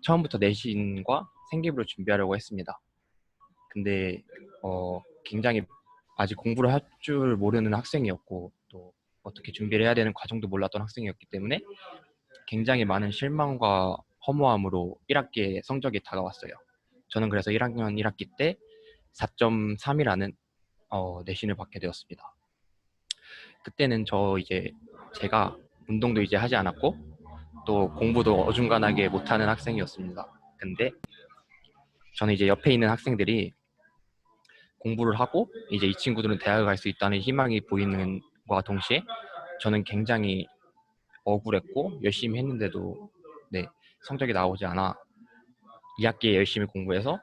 처음부터 내신과 생기부를 준비하려고 했습니다. 근데 굉장히 아직 공부를 할 줄 모르는 학생이었고 또 어떻게 준비를 해야 되는 과정도 몰랐던 학생이었기 때문에 굉장히 많은 실망과 허무함으로 1학기에 성적이 다가왔어요. 저는 그래서 1학년 1학기 때 4.3이라는 내신을 받게 되었습니다. 그때는 제가 운동도 이제 하지 않았고 또 공부도 어중간하게 못하는 학생이었습니다. 근데 저는 이제 옆에 있는 학생들이 공부를 하고 이제 이 친구들은 대학을 갈 수 있다는 희망이 보이는 것과 동시에 저는 굉장히 억울했고 열심히 했는데도 네, 성적이 나오지 않아 2학기에 열심히 공부해서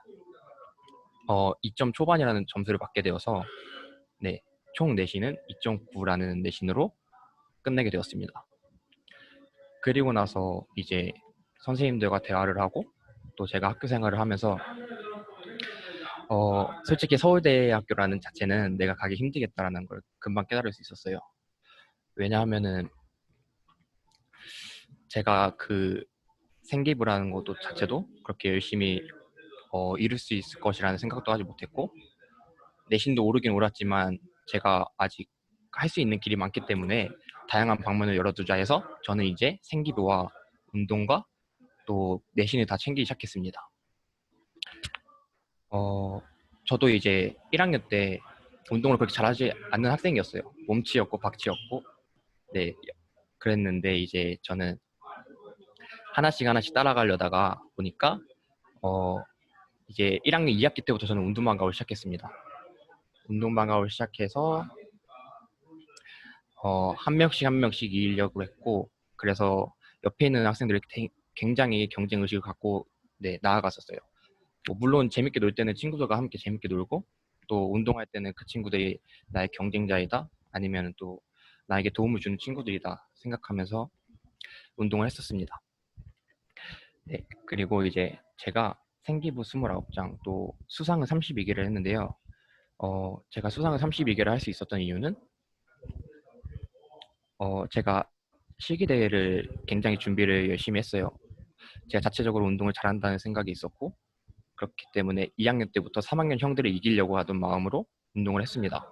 2점 초반이라는 점수를 받게 되어서 네, 총 내신은 2.9라는 내신으로 끝내게 되었습니다. 그리고 나서 이제 선생님들과 대화를 하고 또 제가 학교 생활을 하면서 솔직히 서울대학교라는 자체는 내가 가기 힘들겠다라는 걸 금방 깨달을 수 있었어요. 왜냐하면은 제가 그 생기부라는 것도 자체도 그렇게 열심히 이룰 수 있을 것이라는 생각도 하지 못했고 내신도 오르긴 오랐지만 제가 아직 할 수 있는 길이 많기 때문에 다양한 방면을 열어두자 해서 저는 이제 생기부와 운동과 또 내신을 다 챙기기 시작했습니다. 저도 이제 1학년 때 운동을 그렇게 잘하지 않는 학생이었어요. 몸치였고 박치였고 네, 그랬는데 이제 저는 하나씩 하나씩 따라가려다가 보니까 이제 1학년 2학기 때부터 저는 운동방과를 시작했습니다. 운동방과를 시작해서 한 명씩 한 명씩 이기려고 했고 그래서 옆에 있는 학생들이 굉장히 경쟁 의식을 갖고 네, 나아갔었어요. 물론 재밌게 놀 때는 친구들과 함께 재밌게 놀고 또 운동할 때는 그 친구들이 나의 경쟁자이다 아니면 또 나에게 도움을 주는 친구들이다 생각하면서 운동을 했었습니다. 네, 그리고 이제 제가 생기부 29장 또 수상은 32개를 했는데요. 제가 수상은 32개를 할 수 있었던 이유는 제가 실기대회를 굉장히 준비를 열심히 했어요. 제가 자체적으로 운동을 잘한다는 생각이 있었고 그렇기 때문에 2학년 때부터 3학년 형들을 이기려고 하던 마음으로 운동을 했습니다.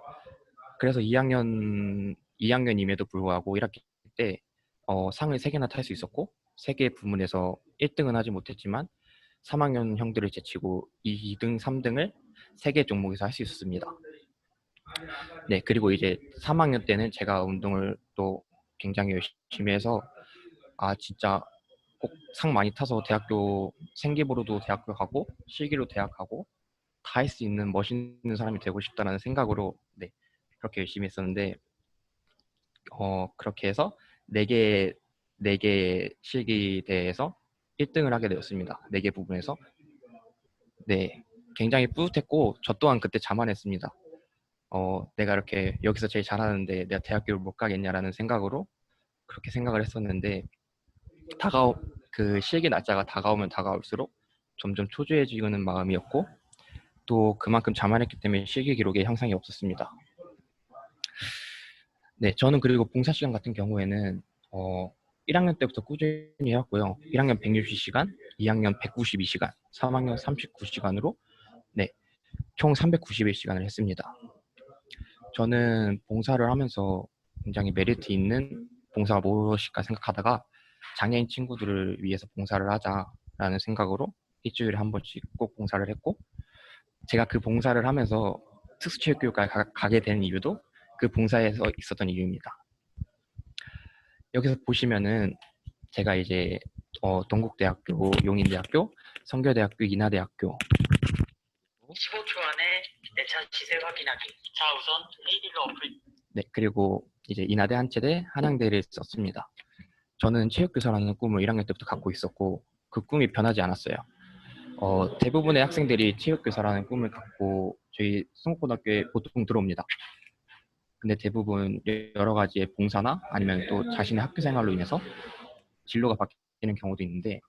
그래서 2학년임에도 불구하고 1학기 때 상을 3개나 탈 수 있었고 3개 부문에서 1등은 하지 못했지만 3학년 형들을 제치고 2등, 3등을 3개 종목에서 할 수 있었습니다. 네, 그리고 이제 3학년 때는 제가 운동을 또 굉장히 열심히 해서 진짜 꼭 상 많이 타서 대학교 생기부로도 대학교 가고 실기로 대학 가고 다 할 수 있는 멋있는 사람이 되고 싶다는 생각으로 네, 그렇게 열심히 했었는데 그렇게 해서 4개 4개 실기대회에서 1등을 하게 되었습니다. 4개 부분에서 네, 굉장히 뿌듯했고 저 또한 그때 자만했습니다. 내가 이렇게 여기서 제일 잘하는데 내가 대학교를 못 가겠냐라는 생각으로 그렇게 생각을 했었는데 그 실기 날짜가 다가오면 다가올수록 점점 초조해지는 마음이었고 또 그만큼 자만했기 때문에 실기 기록에 향상이 없었습니다. 네, 저는 그리고 봉사 시간 같은 경우에는 1학년 때부터 꾸준히 해왔고요. 1학년 160시간, 2학년 192시간, 3학년 39시간으로 네, 총 391시간을 했습니다. 저는 봉사를 하면서 굉장히 메리트 있는 봉사가 무엇일까 생각하다가 장애인 친구들을 위해서 봉사를 하자라는 생각으로 일주일에 한 번씩 꼭 봉사를 했고 제가 그 봉사를 하면서 특수체육교육과에 가게 된 이유도 그 봉사에서 있었던 이유입니다. 여기서 보시면은 제가 이제 동국대학교, 용인대학교, 성결대학교, 인하대학교 15초 안에 내 차 시세 확인하기. 자, 우선 AD가 어플. 네, 그리고 이제 인하대, 한체대, 한양대를 썼습니다. 저는 체육교사라는 꿈을 1학년 때부터 갖고 있었고 그 꿈이 변하지 않았어요. 대부분의 학생들이 체육교사라는 꿈을 갖고 저희 성북고등학교에 보통 들어옵니다. 근데 대부분 여러 가지의 봉사나 아니면 또 자신의 학교 생활로 인해서 진로가 바뀌는 경우도 있는데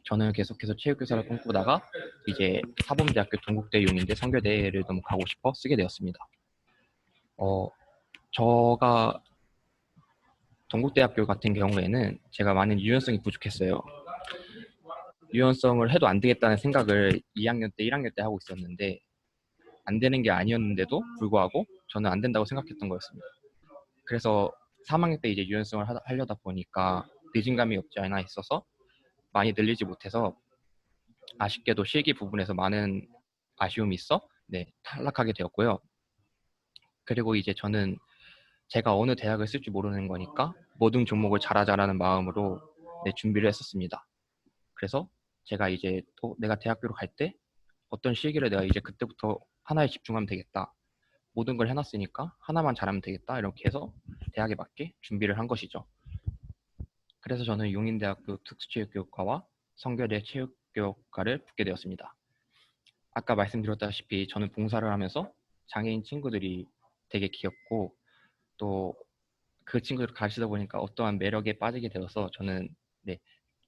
저는 계속해서 체육교사를 꿈꾸다가 이제 사범대학교, 동국대, 용인대, 성결대를 너무 가고 싶어 쓰게 되었습니다. 저가 동국대학교 같은 경우에는 제가 많은 유연성이 부족했어요. 유연성을 해도 안 되겠다는 생각을 2학년 때, 1학년 때 하고 있었는데 안 되는 게 아니었는데도 불구하고 저는 안 된다고 생각했던 거였습니다. 그래서 3학년 때 이제 유연성을 하려다 보니까 늦은 감이 없지 않아 있어서 많이 늘리지 못해서 아쉽게도 실기 부분에서 많은 아쉬움이 있어 탈락하게 되었고요. 그리고 이제 저는 제가 어느 대학을 쓸지 모르는 거니까 모든 종목을 잘하자라는 마음으로 준비를 했었습니다. 그래서 제가 이제 또 내가 대학교로 갈 때 어떤 실기를 내가 이제 그때부터 하나에 집중하면 되겠다. 모든 걸 해놨으니까 하나만 잘하면 되겠다. 이렇게 해서 대학에 맞게 준비를 한 것이죠. 그래서 저는 용인대학교 특수체육교육과와 성결대 체육교육과를 붙게 되었습니다. 아까 말씀드렸다시피 저는 봉사를 하면서 장애인 친구들이 되게 귀엽고 또 그 친구들을 가르치다 보니까 어떠한 매력에 빠지게 되어서 저는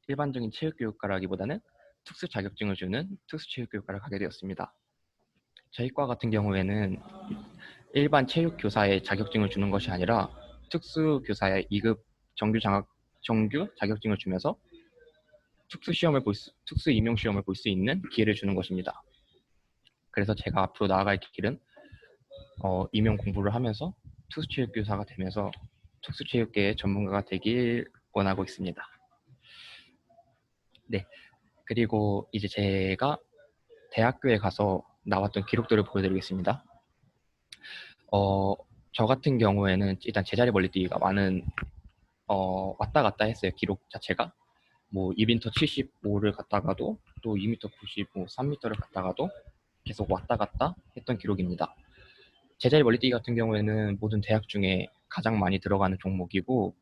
일반적인 체육교육과라기보다는 특수 자격증을 주는 특수체육교육과를 가게 되었습니다. 저희 과 같은 경우에는 일반 체육교사의 자격증을 주는 것이 아니라 특수교사의 2급 정규 자격증을 주면서 특수 임용 시험을 볼 수 있는 기회를 주는 것입니다. 그래서 제가 앞으로 나아갈 길은 임용 공부를 하면서 특수체육교사가 되면서 특수체육계의 전문가가 되길 원하고 있습니다. 네, 그리고 이제 제가 대학교에 가서 나왔던 기록들을 보여드리겠습니다. 저 같은 경우에는 일단 제자리 멀리뛰기가 왔다 갔다 했어요. 기록 자체가 뭐 2m 75를 갔다가도 또 2m 95, 3m를 갔다가도 계속 왔다 갔다 했던 기록입니다. 제자리 멀리뛰기 같은 경우에는 모든 대학 중에 가장 많이 들어가는 종목이고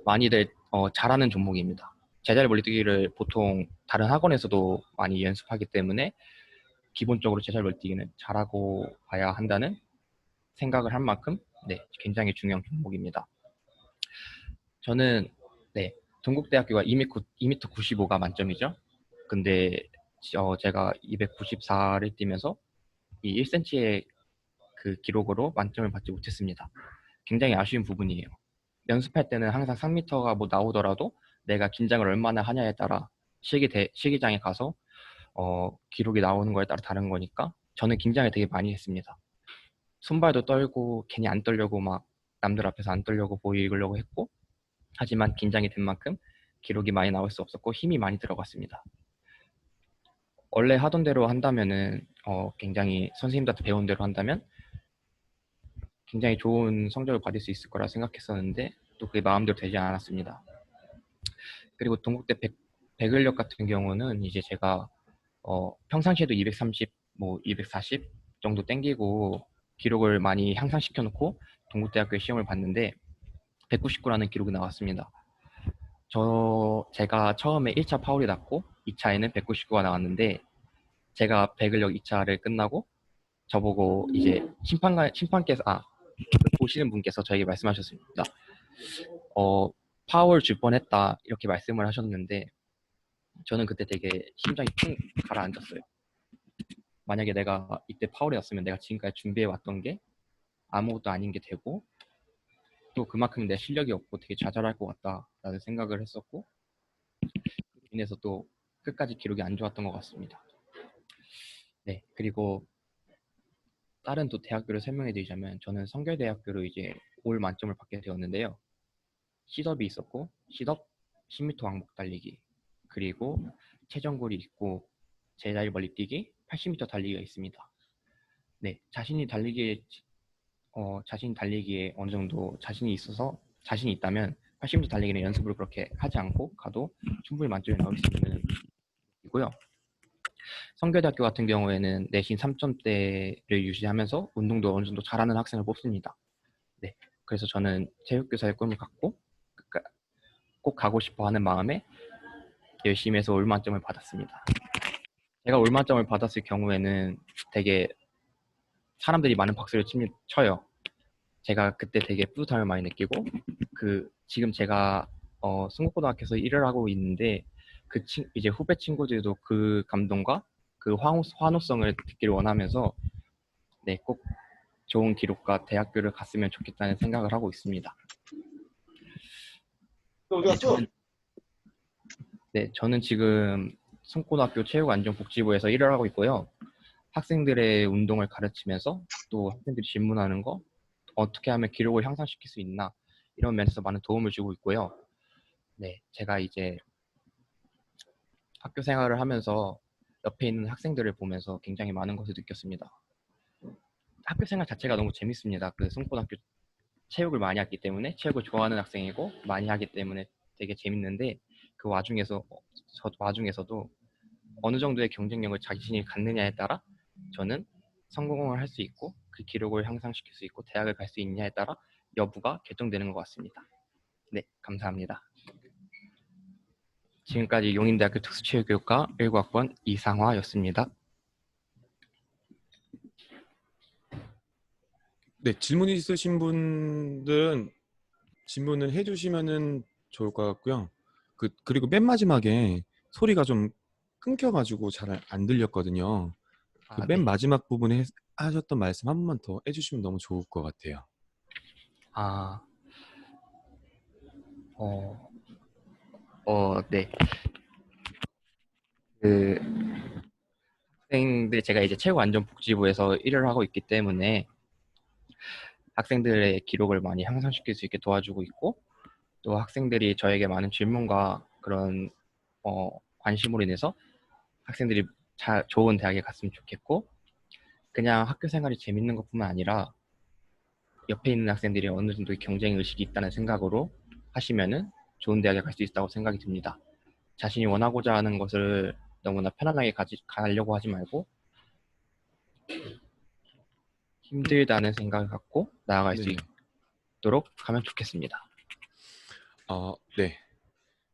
많이들 잘하는 종목입니다. 제자리 멀리뛰기를 보통 다른 학원에서도 많이 연습하기 때문에 기본적으로 제자리 멀리뛰기는 잘하고 가야 한다는 생각을 한 만큼 굉장히 중요한 종목입니다. 저는 동국대학교가 2m 95가 만점이죠. 근데 제가 294를 뛰면서 이 1cm의 그 기록으로 만점을 받지 못했습니다. 굉장히 아쉬운 부분이에요. 연습할 때는 항상 3m가 뭐 나오더라도 내가 긴장을 얼마나 하냐에 따라 실기장에 가서 기록이 나오는 거에 따라 다른 거니까 저는 긴장을 되게 많이 했습니다. 손발도 떨고 괜히 안 떨려고 막 남들 앞에서 안 떨려고 보이려고 했고 하지만 긴장이 된 만큼 기록이 많이 나올 수 없었고 힘이 많이 들어갔습니다. 원래 하던 대로 한다면은 굉장히 선생님들한테 배운 대로 한다면 굉장히 좋은 성적을 받을 수 있을 거라 생각했었는데 또 그게 마음대로 되지 않았습니다. 그리고 동국대 백을력 같은 경우는 이제 제가 평상시에도 230, 뭐 240 정도 땡기고 기록을 많이 향상시켜 놓고 동국대학교에 시험을 봤는데 199라는 기록이 나왔습니다. 제가 처음에 1차 파울이 났고 2차에는 199가 나왔는데 제가 백을력 2차를 끝나고 저보고 이제 심판께서 보시는 분께서 저에게 말씀하셨습니다. 파울 줄 뻔했다 이렇게 말씀을 하셨는데 저는 그때 되게 심장이 쿵 가라앉았어요. 만약에 내가 이때 파울이 났으면 내가 지금까지 준비해 왔던 게 아무것도 아닌 게 되고 또 그만큼 내 실력이 없고 되게 좌절할 것 같다라는 생각을 했었고 그로 인해서 또 끝까지 기록이 안 좋았던 것 같습니다. 그리고 다른 또 대학교를 설명해 드리자면 저는 성결대학교로 이제 올 만점을 받게 되었는데요. 시덥이 있었고 시덥 10m 왕복 달리기 그리고 체전골이 있고 제자리 멀리뛰기 80m 달리기가 있습니다. 자신이 달리기에 어느 정도 자신이 있다면 80m 달리기는 연습을 그렇게 하지 않고 가도 충분히 만점이 나올 수 있는 이고요. 성결대학교 같은 경우에는 내신 3점대를 유지하면서 운동도 어느 정도 잘하는 학생을 뽑습니다. 그래서 저는 체육교사의 꿈을 갖고 꼭 가고 싶어 하는 마음에 열심히 해서 올만점을 받았습니다. 제가 올만점을 받았을 경우에는 되게 사람들이 많은 박수를 쳐요. 제가 그때 되게 뿌듯함을 많이 느끼고 지금 제가 승국고등학교에서 일을 하고 있는데 이제 후배 친구들도 그 감동과 그 환호성을 듣기를 원하면서 꼭 좋은 기록과 대학교를 갔으면 좋겠다는 생각을 하고 있습니다. 어디 갔어? 네, 저는 지금 성고등학교 체육안전복지부에서 일을 하고 있고요. 학생들의 운동을 가르치면서 또 학생들이 질문하는 거 어떻게 하면 기록을 향상시킬 수 있나 이런 면에서 많은 도움을 주고 있고요. 네, 제가 이제 학교 생활을 하면서 옆에 있는 학생들을 보면서 굉장히 많은 것을 느꼈습니다. 학교 생활 자체가 너무 재밌습니다. 그 성고등학교 체육을 많이 했기 때문에 체육을 좋아하는 학생이고 많이 하기 때문에 되게 재밌는데 그 와중에서도 어느 정도의 경쟁력을 자신이 갖느냐에 따라 저는 성공을 할 수 있고 그 기록을 향상시킬 수 있고 대학을 갈 수 있냐에 따라 여부가 결정되는 것 같습니다. 네, 감사합니다. 지금까지 용인대학교 특수체육교육과 19학번 이상화였습니다. 네, 질문 있으신 분들은 질문을 해주시면은 좋을 것 같고요. 그리고 맨 마지막에 소리가 좀 끊겨가지고 잘 안 들렸거든요. 그 아, 맨 네. 마지막 부분에 하셨던 말씀 한 번만 더 해주시면 너무 좋을 것 같아요. 아, 어, 네. 그 학생들 제가 이제 체육안전복지부에서 일을 하고 있기 때문에 학생들의 기록을 많이 향상시킬 수 있게 도와주고 있고 또 학생들이 저에게 많은 질문과 그런 관심으로 인해서 학생들이 좋은 대학에 갔으면 좋겠고 그냥 학교 생활이 재밌는 것뿐만 아니라 옆에 있는 학생들이 어느 정도의 경쟁 의식이 있다는 생각으로 하시면은 좋은 대학에 갈 수 있다고 생각이 듭니다. 자신이 원하고자 하는 것을 너무나 편안하게 가려고 하지 말고 힘들다는 생각을 갖고 나아갈 수 네네. 있도록 하면 좋겠습니다. 네.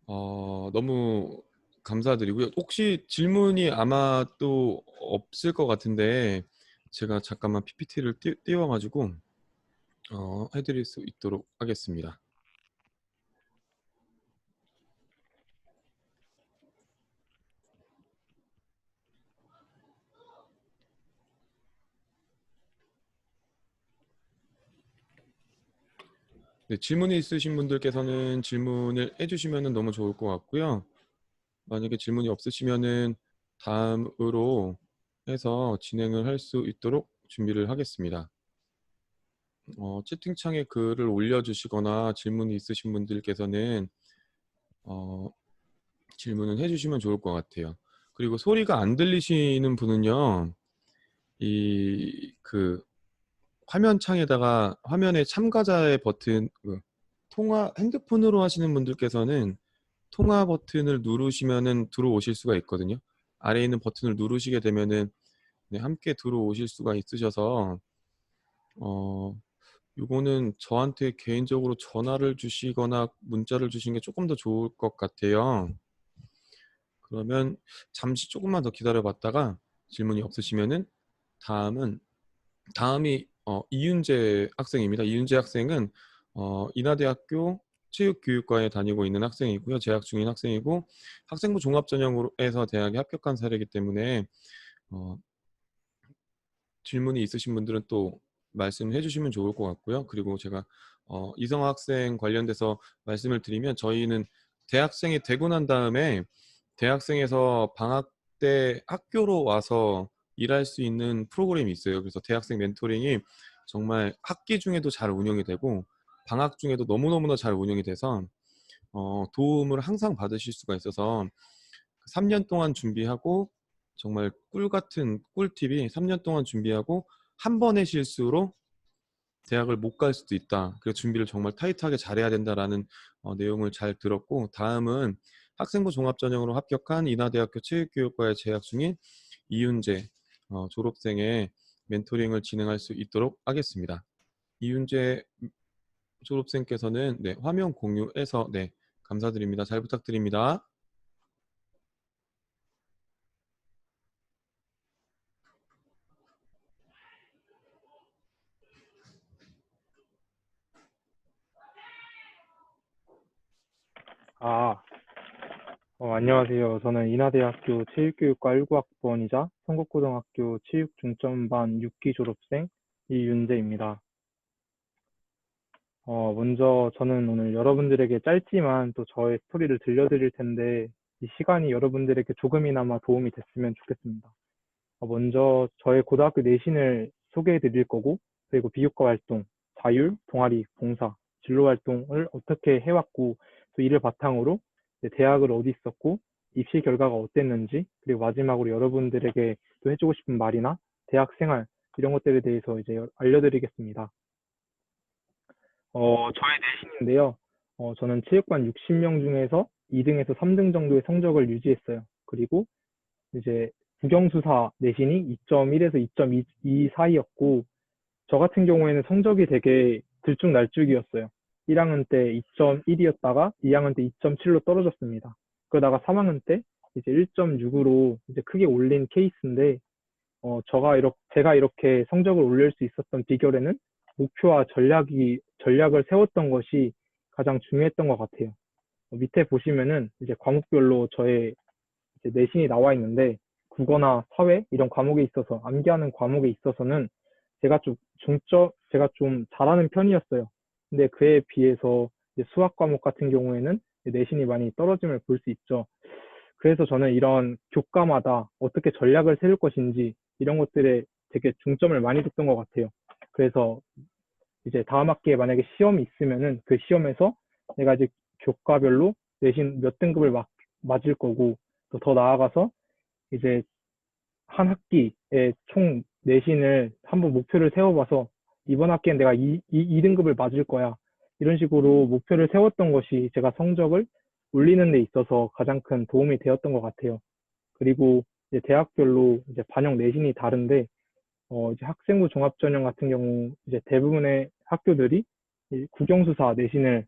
너무 감사드리고요. 혹시 질문이 아마 또 없을 것 같은데 제가 잠깐만 PPT를 띄워가지고 해드릴 수 있도록 하겠습니다. 네, 질문이 있으신 분들께서는 질문을 해주시면 너무 좋을 것 같고요. 만약에 질문이 없으시면은 다음으로 해서 진행을 할 수 있도록 준비를 하겠습니다. 채팅창에 글을 올려주시거나 질문이 있으신 분들께서는 질문을 해주시면 좋을 것 같아요. 그리고 소리가 안 들리시는 분은요, 그 화면 창에다가 화면에 참가자의 버튼, 핸드폰으로 하시는 분들께서는 통화 버튼을 누르시면은 들어오실 수가 있거든요. 아래에 있는 버튼을 누르시게 되면은 네, 함께 들어오실 수가 있으셔서 요거는 저한테 개인적으로 전화를 주시거나 문자를 주시는 게 조금 더 좋을 것 같아요. 그러면 잠시 조금만 더 기다려 봤다가 질문이 없으시면은 다음이 이윤재 학생입니다. 이윤재 학생은 인하대학교 체육교육과에 다니고 있는 학생이고요. 재학 중인 학생이고 학생부 종합전형으로해서 대학에 합격한 사례이기 때문에 어, 질문이 있으신 분들은 또 말씀해 주시면 좋을 것 같고요. 그리고 제가 이성화 학생 관련돼서 말씀을 드리면 저희는 대학생이 되고 난 다음에 대학생에서 방학 때 학교로 와서 일할 수 있는 프로그램이 있어요. 그래서 대학생 멘토링이 정말 학기 중에도 잘 운영이 되고 방학 중에도 너무너무나 잘 운영이 돼서 도움을 항상 받으실 수가 있어서 3년 동안 준비하고 정말 꿀 같은 꿀팁이 3년 동안 준비하고 한 번의 실수로 대학을 못 갈 수도 있다. 그래서 준비를 정말 타이트하게 잘해야 된다라는 내용을 잘 들었고 다음은 학생부 종합전형으로 합격한 인하대학교 체육교육과에 재학 중인 이윤재 졸업생의 멘토링을 진행할 수 있도록 하겠습니다. 이윤재 졸업생께서는 네, 화면 공유해서 네, 감사드립니다. 잘 부탁드립니다. 안녕하세요. 저는 인하대학교 체육교육과 19학번이자 성북고등학교 체육중점반 6기 졸업생 이윤재입니다. 먼저 저는 오늘 여러분들에게 짧지만 또 저의 스토리를 들려드릴 텐데, 이 시간이 여러분들에게 조금이나마 도움이 됐으면 좋겠습니다. 먼저 저의 고등학교 내신을 소개해 드릴 거고, 그리고 비교과 활동, 자율, 동아리, 봉사, 진로 활동을 어떻게 해왔고, 또 이를 바탕으로 대학을 어디 있었고, 입시 결과가 어땠는지, 그리고 마지막으로 여러분들에게 또 해주고 싶은 말이나 대학 생활, 이런 것들에 대해서 이제 알려드리겠습니다. 저의 내신인데요. 저는 체육관 60명 중에서 2등에서 3등 정도의 성적을 유지했어요. 그리고 이제 국영수사 내신이 2.1에서 2.2 사이였고, 저 같은 경우에는 성적이 되게 들쭉날쭉이었어요. 1학년 때 2.1이었다가 2학년 때 2.7로 떨어졌습니다. 그러다가 3학년 때 이제 1.6으로 이제 크게 올린 케이스인데, 제가 이렇게 성적을 올릴 수 있었던 비결에는 목표와 전략을 세웠던 것이 가장 중요했던 것 같아요. 밑에 보시면은 이제 과목별로 저의 이제 내신이 나와 있는데, 국어나 사회 이런 과목에 있어서 암기하는 과목에 있어서는 제가 좀 잘하는 편이었어요. 근데 그에 비해서 이제 수학 과목 같은 경우에는 내신이 많이 떨어짐을 볼 수 있죠. 그래서 저는 이런 교과마다 어떻게 전략을 세울 것인지 이런 것들에 되게 중점을 많이 뒀던 것 같아요. 그래서 이제 다음 학기에 만약에 시험이 있으면은 그 시험에서 내가 이제 교과별로 내신 몇 등급을 맞을 거고, 또 더 나아가서 이제 한 학기에 총 내신을 한번 목표를 세워봐서 이번 학기엔 내가 2등급을 맞을 거야. 이런 식으로 목표를 세웠던 것이 제가 성적을 올리는 데 있어서 가장 큰 도움이 되었던 것 같아요. 그리고 이제 대학별로 이제 반영 내신이 다른데, 이제 학생부 종합전형 같은 경우 이제 대부분의 학교들이 이 국영수사 내신을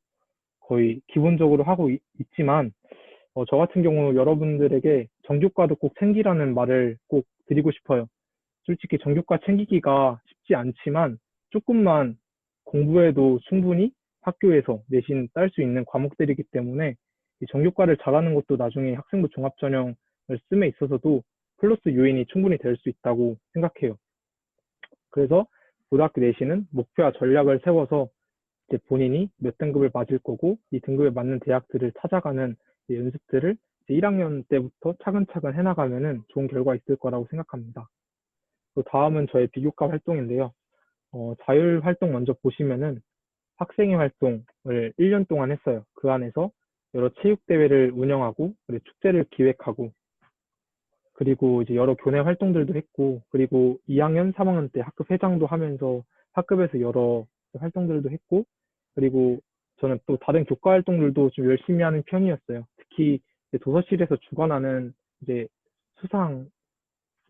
거의 기본적으로 하고 있지만, 저 같은 경우 여러분들에게 정규과도 꼭 챙기라는 말을 꼭 드리고 싶어요. 솔직히 정규과 챙기기가 쉽지 않지만 조금만 공부해도 충분히 학교에서 내신 딸 수 있는 과목들이기 때문에 이 정규과를 잘하는 것도 나중에 학생부 종합전형을 씀에 있어서도 플러스 요인이 충분히 될 수 있다고 생각해요. 그래서 고등학교 내신은 목표와 전략을 세워서 이제 본인이 몇 등급을 맞을 거고 이 등급에 맞는 대학들을 찾아가는 연습들을 이제 1학년 때부터 차근차근 해나가면은 좋은 결과 있을 거라고 생각합니다. 또 다음은 저의 비교과 활동인데요. 자율 활동 먼저 보시면은 학생회 활동을 1년 동안 했어요. 그 안에서 여러 체육대회를 운영하고, 그리고 축제를 기획하고, 그리고 이제 여러 교내 활동들도 했고, 그리고 2학년, 3학년 때 학급 회장도 하면서 학급에서 여러 활동들도 했고, 그리고 저는 또 다른 교과 활동들도 좀 열심히 하는 편이었어요. 특히 이제 도서실에서 주관하는 이제 수상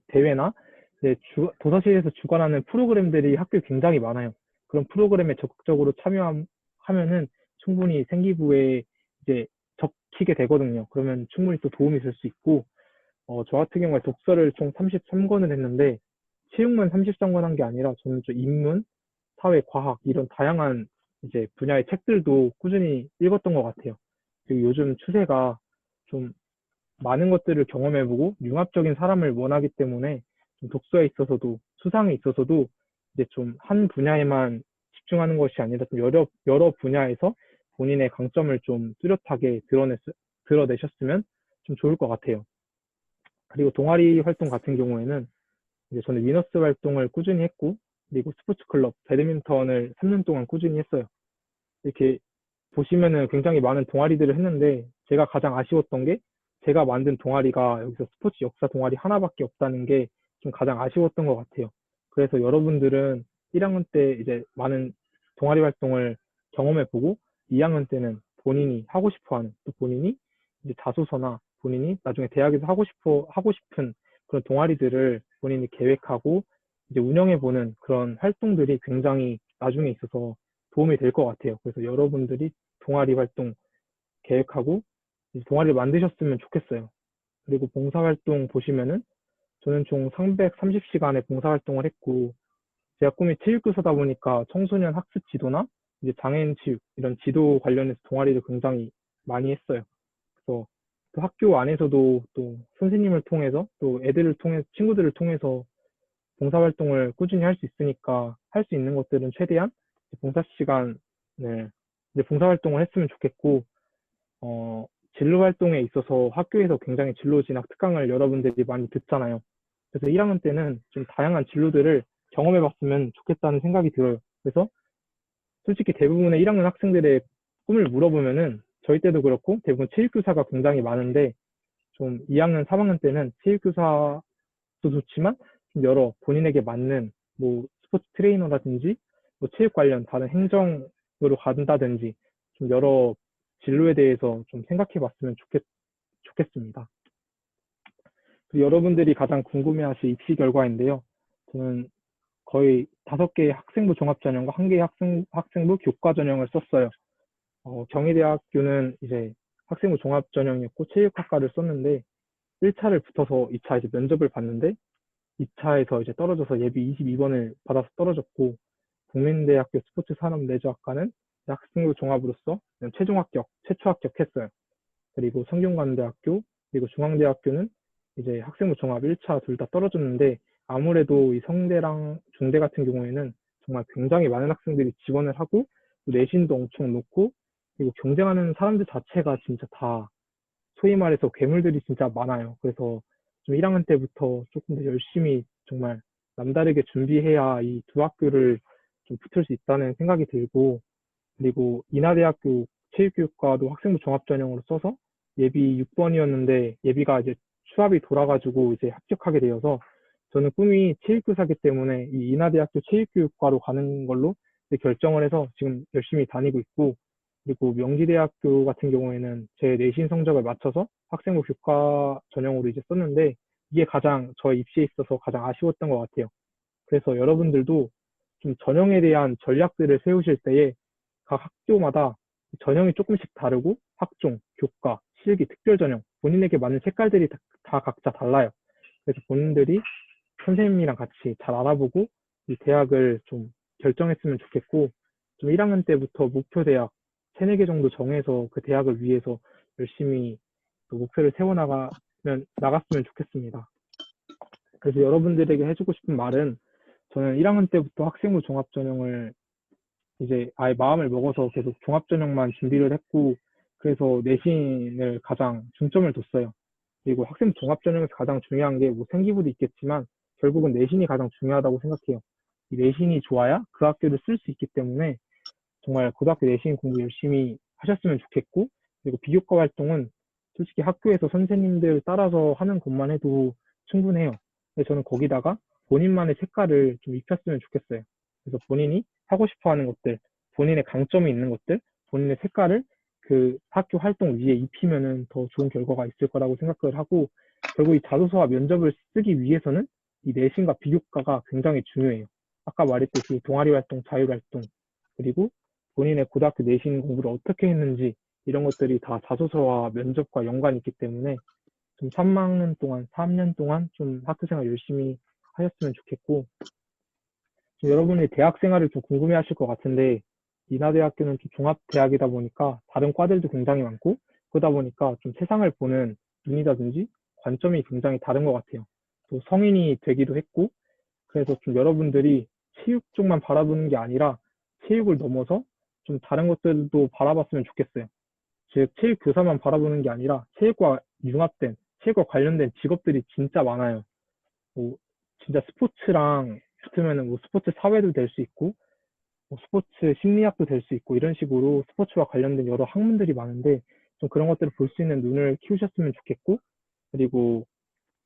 대회나 이제 도서실에서 주관하는 프로그램들이 학교에 굉장히 많아요. 그런 프로그램에 적극적으로 참여하면은 충분히 생기부에 이제 적히게 되거든요. 그러면 충분히 또 도움이 될 수 있고, 저 같은 경우에 독서를 총 33권을 했는데, 체육만 33권 한 게 아니라 저는 좀 인문, 사회, 과학 이런 다양한 이제 분야의 책들도 꾸준히 읽었던 것 같아요. 그리고 요즘 추세가 좀 많은 것들을 경험해보고 융합적인 사람을 원하기 때문에 좀 독서에 있어서도 수상에 있어서도 이제 좀 한 분야에만 집중하는 것이 아니라 좀 여러 분야에서 본인의 강점을 좀 뚜렷하게 드러내셨으면 좀 좋을 것 같아요. 그리고 동아리 활동 같은 경우에는 이제 저는 위너스 활동을 꾸준히 했고, 그리고 스포츠 클럽 배드민턴을 3년 동안 꾸준히 했어요. 이렇게 보시면은 굉장히 많은 동아리들을 했는데, 제가 가장 아쉬웠던 게 제가 만든 동아리가 여기서 스포츠 역사 동아리 하나밖에 없다는 게 좀 가장 아쉬웠던 것 같아요. 그래서 여러분들은 1학년 때 이제 많은 동아리 활동을 경험해보고 2학년 때는 본인이 하고 싶어하는, 또 본인이 이제 자소서나 본인이 나중에 대학에서 하고 싶은 그런 동아리들을 본인이 계획하고 이제 운영해보는 그런 활동들이 굉장히 나중에 있어서 도움이 될 것 같아요. 그래서 여러분들이 동아리 활동 계획하고 이제 동아리를 만드셨으면 좋겠어요. 그리고 봉사활동 보시면은 저는 총 330시간의 봉사활동을 했고, 제가 꿈이 체육교사다 보니까 청소년 학습 지도나 이제 장애인 체육 이런 지도 관련해서 동아리를 굉장히 많이 했어요. 그래서 또 학교 안에서도 또 선생님을 통해서 또 애들을 통해서 친구들을 통해서 봉사활동을 꾸준히 할 수 있으니까 할 수 있는 것들은 최대한 봉사 시간을 이제 봉사활동을 했으면 좋겠고, 진로 활동에 있어서 학교에서 굉장히 진로 진학 특강을 여러분들이 많이 듣잖아요. 그래서 1학년 때는 좀 다양한 진로들을 경험해 봤으면 좋겠다는 생각이 들어요. 그래서 솔직히 대부분의 1학년 학생들의 꿈을 물어보면은 저희 때도 그렇고 대부분 체육교사가 굉장히 많은데 좀 2학년, 3학년 때는 체육교사도 좋지만 좀 여러 본인에게 맞는 뭐 스포츠 트레이너라든지 뭐 체육 관련 다른 행정으로 간다든지 좀 여러 진로에 대해서 좀 생각해 봤으면 좋겠습니다. 그리고 여러분들이 가장 궁금해하실 입시 결과인데요. 저는 거의 5개의 학생부 종합전형과 1개의 학생부 교과전형을 썼어요. 경희대학교는 이제 학생부 종합전형이었고 체육학과를 썼는데 1차를 붙어서 2차 이제 면접을 봤는데 2차에서 이제 떨어져서 예비 22번을 받아서 떨어졌고 국민대학교 스포츠산업내조학과는 학생부 종합으로서 최종 합격, 최초 합격했어요. 그리고 성균관대학교, 그리고 중앙대학교는 이제 학생부 종합 1차 둘 다 떨어졌는데 아무래도 이 성대랑 중대 같은 경우에는 정말 굉장히 많은 학생들이 지원을 하고 내신도 엄청 높고 그리고 경쟁하는 사람들 자체가 진짜 다 소위 말해서 괴물들이 진짜 많아요. 그래서 좀 1학년 때부터 조금 더 열심히 정말 남다르게 준비해야 이 두 학교를 좀 붙을 수 있다는 생각이 들고 그리고 인하대학교 체육교육과도 학생부 종합전형으로 써서 예비 6번이었는데 예비가 이제 수합이 돌아가지고 이제 합격하게 되어서 저는 꿈이 체육교사기 때문에 이 인하대학교 체육교육과로 가는 걸로 이제 결정을 해서 지금 열심히 다니고 있고 그리고 명지대학교 같은 경우에는 제 내신 성적을 맞춰서 학생부 교과 전형으로 이제 썼는데 이게 가장 저의 입시에 있어서 가장 아쉬웠던 것 같아요. 그래서 여러분들도 좀 전형에 대한 전략들을 세우실 때에 각 학교마다 전형이 조금씩 다르고 학종, 교과, 실기, 특별 전형 본인에게 맞는 색깔들이 다 각자 달라요. 그래서 본인들이 선생님이랑 같이 잘 알아보고 이 대학을 좀 결정했으면 좋겠고 좀 1학년 때부터 목표 대학 3-4개 정도 정해서 그 대학을 위해서 열심히 그 목표를 나갔으면 좋겠습니다. 그래서 여러분들에게 해주고 싶은 말은 저는 1학년 때부터 학생부 종합전형을 이제 아예 마음을 먹어서 계속 종합전형만 준비를 했고 그래서 내신을 가장 중점을 뒀어요. 그리고 학생 종합전형에서 가장 중요한 게 뭐 생기부도 있겠지만 결국은 내신이 가장 중요하다고 생각해요. 이 내신이 좋아야 그 학교를 쓸 수 있기 때문에 정말 고등학교 내신 공부 열심히 하셨으면 좋겠고 그리고 비교과 활동은 솔직히 학교에서 선생님들 따라서 하는 것만 해도 충분해요. 근데 저는 거기다가 본인만의 색깔을 좀 입혔으면 좋겠어요. 그래서 본인이 하고 싶어 하는 것들, 본인의 강점이 있는 것들, 본인의 색깔을 그 학교 활동 위에 입히면은 더 좋은 결과가 있을 거라고 생각을 하고 결국 이 자소서와 면접을 쓰기 위해서는 이 내신과 비교과가 굉장히 중요해요. 아까 말했듯이 동아리 활동, 자율 활동, 그리고 본인의 고등학교 내신 공부를 어떻게 했는지 이런 것들이 다 자소서와 면접과 연관이 있기 때문에 좀 3학년 동안, 3년 동안 좀 학교 생활 열심히 하셨으면 좋겠고 좀 여러분이 대학 생활을 좀 궁금해 하실 것 같은데 인하대학교는 좀 종합대학이다 보니까 다른 과들도 굉장히 많고 그러다 보니까 좀 세상을 보는 눈이라든지 관점이 굉장히 다른 것 같아요. 또 성인이 되기도 했고 그래서 좀 여러분들이 체육 쪽만 바라보는 게 아니라 체육을 넘어서 좀 다른 것들도 바라봤으면 좋겠어요. 즉 체육 교사만 바라보는 게 아니라 체육과 융합된 체육과 관련된 직업들이 진짜 많아요. 뭐 진짜 스포츠랑 붙으면은 뭐 스포츠 사회도 될 수 있고 뭐 스포츠 심리학도 될 수 있고 이런 식으로 스포츠와 관련된 여러 학문들이 많은데 좀 그런 것들을 볼 수 있는 눈을 키우셨으면 좋겠고 그리고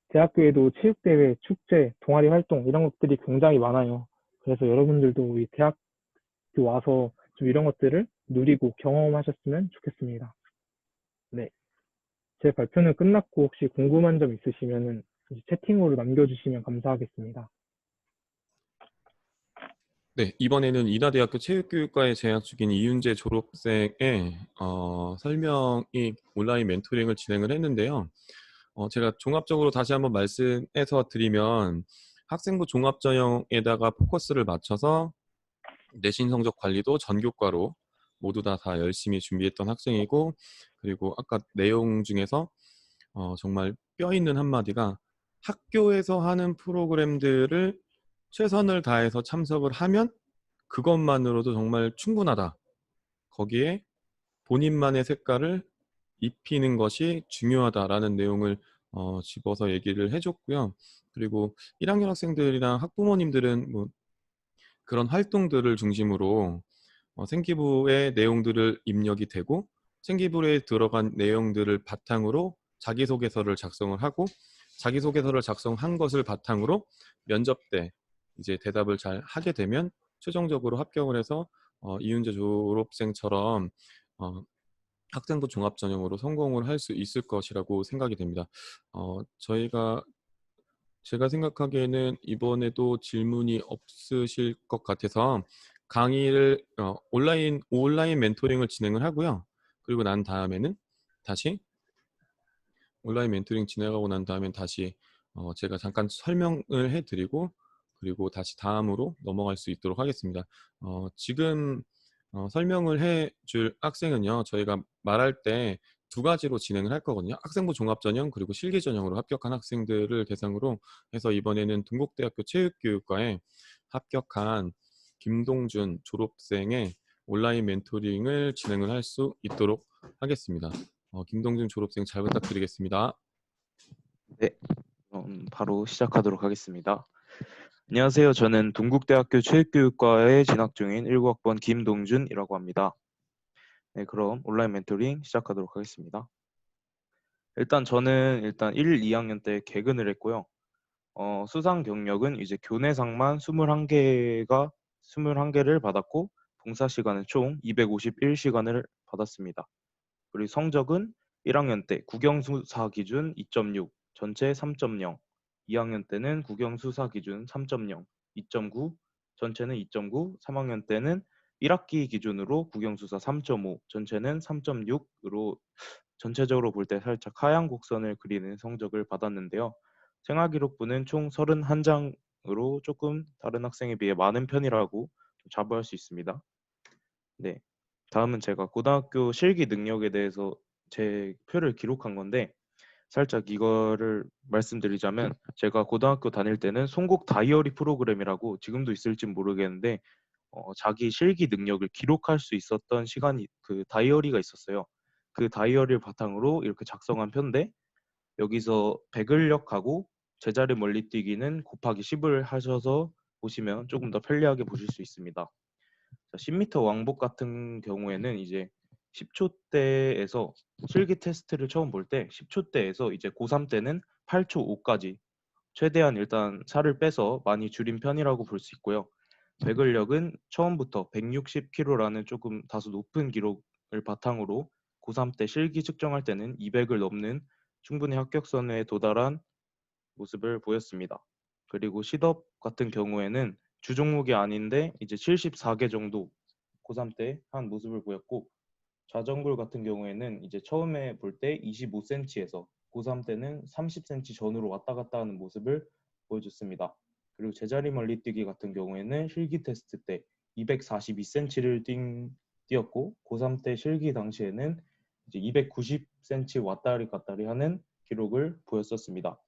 대학교에도 체육대회, 축제, 동아리 활동 이런 것들이 굉장히 많아요. 그래서 여러분들도 이 대학교 와서 좀 이런 것들을 누리고 경험하셨으면 좋겠습니다. 네. 제 발표는 끝났고 혹시 궁금한 점 있으시면은 채팅으로 남겨주시면 감사하겠습니다. 네, 이번에는 인하대학교 체육교육과에 재학 중인 이윤재 졸업생의 설명이 온라인 멘토링을 진행을 했는데요. 제가 종합적으로 다시 한번 말씀해서 드리면 학생부 종합전형에다가 포커스를 맞춰서 내신 성적 관리도 전교과로 모두 다 열심히 준비했던 학생이고 그리고 아까 내용 중에서 정말 뼈 있는 한마디가 학교에서 하는 프로그램들을 최선을 다해서 참석을 하면 그것만으로도 정말 충분하다. 거기에 본인만의 색깔을 입히는 것이 중요하다라는 내용을 집어서 얘기를 해줬고요. 그리고 1학년 학생들이랑 학부모님들은 뭐 그런 활동들을 중심으로 생기부의 내용들을 입력이 되고 생기부에 들어간 내용들을 바탕으로 자기소개서를 작성을 하고 자기소개서를 작성한 것을 바탕으로 면접 때 이제 대답을 잘 하게 되면 최종적으로 합격을 해서 이윤재 졸업생처럼 어, 학생부 종합 전형으로 성공을 할 수 있을 것이라고 생각이 됩니다. 제가 생각하기에는 이번에도 질문이 없으실 것 같아서 강의를 온라인 멘토링을 진행을 하고요. 그리고 난 다음에는 다시 온라인 멘토링 진행하고 난 다음엔 다시 제가 잠깐 설명을 해드리고 그리고 다시 다음으로 넘어갈 수 있도록 하겠습니다. 지금 설명을 해줄 학생은요. 저희가 말할 때 두 가지로 진행을 할 거거든요. 학생부 종합전형 그리고 실기전형으로 합격한 학생들을 대상으로 해서 이번에는 동국대학교 체육교육과에 합격한 김동준 졸업생의 온라인 멘토링을 진행을 할 수 있도록 하겠습니다. 김동준 졸업생 잘 부탁드리겠습니다. 네, 그럼 바로 시작하도록 하겠습니다. 안녕하세요. 저는 동국대학교 체육교육과에 진학 중인 19학번 김동준이라고 합니다. 네, 그럼 온라인 멘토링 시작하도록 하겠습니다. 저는 1, 2학년 때 개근을 했고요. 수상 경력은 이제 교내상만 21개를 받았고 봉사 시간은 총 251시간을 받았습니다. 그리고 성적은 1학년 때 국영수사 기준 2.6, 전체 3.0, 2학년 때는 국영수사 기준 3.0, 2.9, 전체는 2.9, 3학년 때는 1학기 기준으로 국영수사 3.5, 전체는 3.6으로 전체적으로 볼 때 살짝 하향 곡선을 그리는 성적을 받았는데요. 생활기록부는 총 31장으로 조금 다른 학생에 비해 많은 편이라고 자부할 수 있습니다. 네, 다음은 제가 고등학교 실기 능력에 대해서 제 표를 기록한 건데 살짝 이거를 말씀드리자면 제가 고등학교 다닐 때는 송곡 다이어리 프로그램이라고 지금도 있을지 모르겠는데 자기 실기 능력을 기록할 수 있었던 시간이 그 다이어리가 있었어요. 그 다이어리를 바탕으로 이렇게 작성한 편인데 여기서 배근력하고 제자리 멀리뛰기는 곱하기 10을 하셔서 보시면 조금 더 편리하게 보실 수 있습니다. 10m 왕복 같은 경우에는 이제 10초대에서 실기 테스트를 처음 볼 때 10초대에서 이제 고3 때는 8초 5까지 최대한 일단 살을 빼서 많이 줄인 편이라고 볼 수 있고요. 배근력은 처음부터 160kg라는 조금 다소 높은 기록을 바탕으로 고3 때 실기 측정할 때는 200을 넘는 충분히 합격선에 도달한 모습을 보였습니다. 그리고 시덥 같은 경우에는 주 종목이 아닌데 이제 74개 정도 고3 때 한 모습을 보였고 좌정굴 같은 경우에는 이제 처음에 볼 때 25cm에서 고3 때는 30cm 전후로 왔다 갔다 하는 모습을 보여줬습니다. 그리고 제자리 멀리뛰기 같은 경우에는 실기 테스트 때 242cm를 뛰었고 고3 때 실기 당시에는 이제 290cm 왔다리 갔다리 하는 기록을 보였었습니다.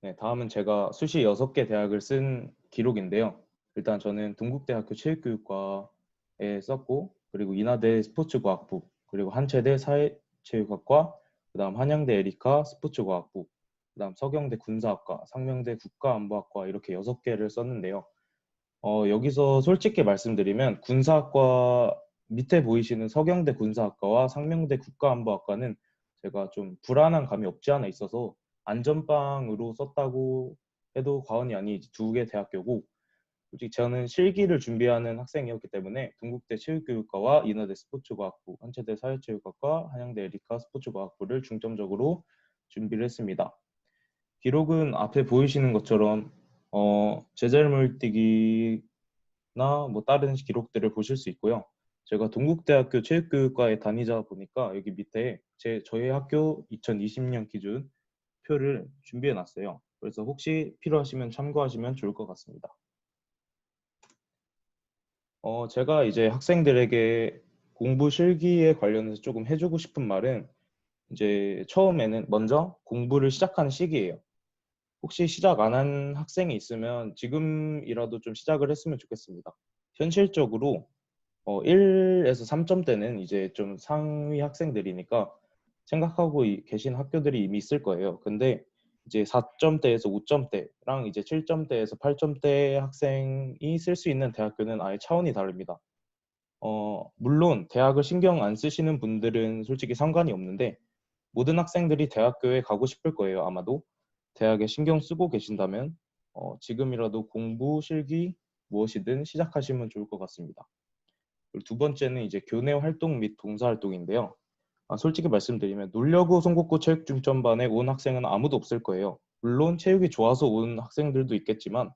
네, 다음은 제가 수시 6개 대학을 쓴 기록인데요. 일단 저는 동국대학교 체육교육과에 썼고 그리고 인하대 스포츠과학부 그리고 한체대 사회체육학과 그다음 한양대 에리카 스포츠과학부 그다음 서경대 군사학과 상명대 국가안보학과 이렇게 6개를 썼는데요. 여기서 솔직히 말씀드리면 군사학과 밑에 보이시는 서경대 군사학과와 상명대 국가안보학과는 제가 좀 불안한 감이 없지 않아 있어서 안전빵으로 썼다고 해도 과언이 아닌 두 개 대학교고 솔직히 저는 실기를 준비하는 학생이었기 때문에 동국대 체육교육과와 인하대 스포츠과학부, 한체대 사회체육학과, 한양대 에리카 스포츠과학부를 중점적으로 준비를 했습니다. 기록은 앞에 보이시는 것처럼 제자리 뛰기나 뭐 다른 기록들을 보실 수 있고요. 제가 동국대학교 체육교육과에 다니자 보니까 여기 밑에 저희 학교 2020년 기준 표를 준비해 놨어요. 그래서 혹시 필요하시면 참고하시면 좋을 것 같습니다. 제가 이제 학생들에게 공부 실기에 관련해서 조금 해주고 싶은 말은 이제 처음에는 먼저 공부를 시작하는 시기예요. 혹시 시작 안 한 학생이 있으면 지금이라도 좀 시작을 했으면 좋겠습니다. 현실적으로 1에서 3점대는 이제 좀 상위 학생들이니까 생각하고 계신 학교들이 이미 있을 거예요. 근데 이제 4점대에서 5점대랑 이제 7점대에서 8점대 학생이 쓸 수 있는 대학교는 아예 차원이 다릅니다. 물론 대학을 신경 안 쓰시는 분들은 솔직히 상관이 없는데 모든 학생들이 대학교에 가고 싶을 거예요, 아마도. 대학에 신경 쓰고 계신다면 지금이라도 공부, 실기 무엇이든 시작하시면 좋을 것 같습니다. 그리고 두 번째는 이제 교내 활동 및 봉사 활동인데요. 솔직히 말씀드리면 놀려고 송곡구 체육중점반에 온 학생은 아무도 없을 거예요. 물론 체육이 좋아서 온 학생들도 있겠지만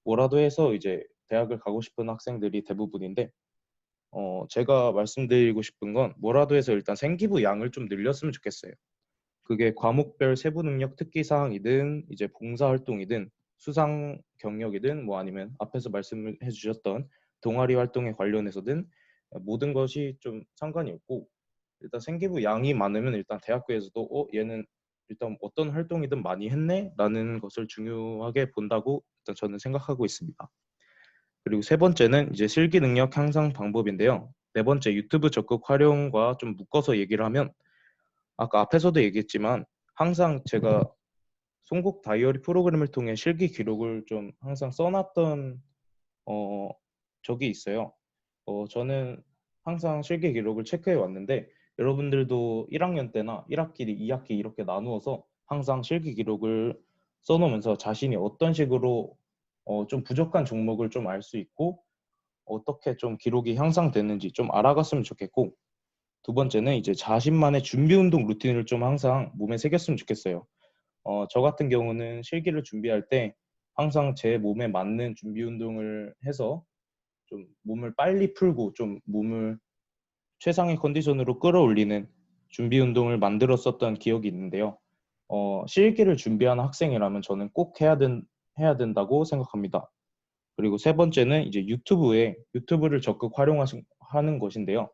뭐라도 해서 이제 대학을 가고 싶은 학생들이 대부분인데 제가 말씀드리고 싶은 건 뭐라도 해서 일단 생기부 양을 좀 늘렸으면 좋겠어요. 그게 과목별 세부 능력 특기 사항이든 이제 봉사 활동이든 수상 경력이든 뭐 아니면 앞에서 말씀을 해주셨던 동아리 활동에 관련해서든 모든 것이 좀 상관이 없고 일단 생기부 양이 많으면 일단 대학교에서도 얘는 일단 어떤 활동이든 많이 했네라는 것을 중요하게 본다고 일단 저는 생각하고 있습니다. 그리고 세 번째는 이제 실기 능력 향상 방법인데요. 네 번째 유튜브 적극 활용과 좀 묶어서 얘기를 하면 아까 앞에서도 얘기했지만 항상 제가 송곡 다이어리 프로그램을 통해 실기 기록을 좀 항상 써놨던 어, 적이 있어요. 저는 항상 실기 기록을 체크해 왔는데 여러분들도 1학년 때나 1학기, 2학기 이렇게 나누어서 항상 실기 기록을 써놓으면서 자신이 어떤 식으로 좀 부족한 종목을 좀 알 수 있고 어떻게 좀 기록이 향상되는지 좀 알아갔으면 좋겠고 두 번째는 이제 자신만의 준비 운동 루틴을 좀 항상 몸에 새겼으면 좋겠어요. 저 같은 경우는 실기를 준비할 때 항상 제 몸에 맞는 준비 운동을 해서 좀 몸을 빨리 풀고 좀 몸을 최상의 컨디션으로 끌어올리는 준비 운동을 만들었었던 기억이 있는데요. 실기를 준비하는 학생이라면 저는 꼭 해야 된다고 생각합니다. 그리고 세 번째는 이제 유튜브를 적극 하는 것인데요.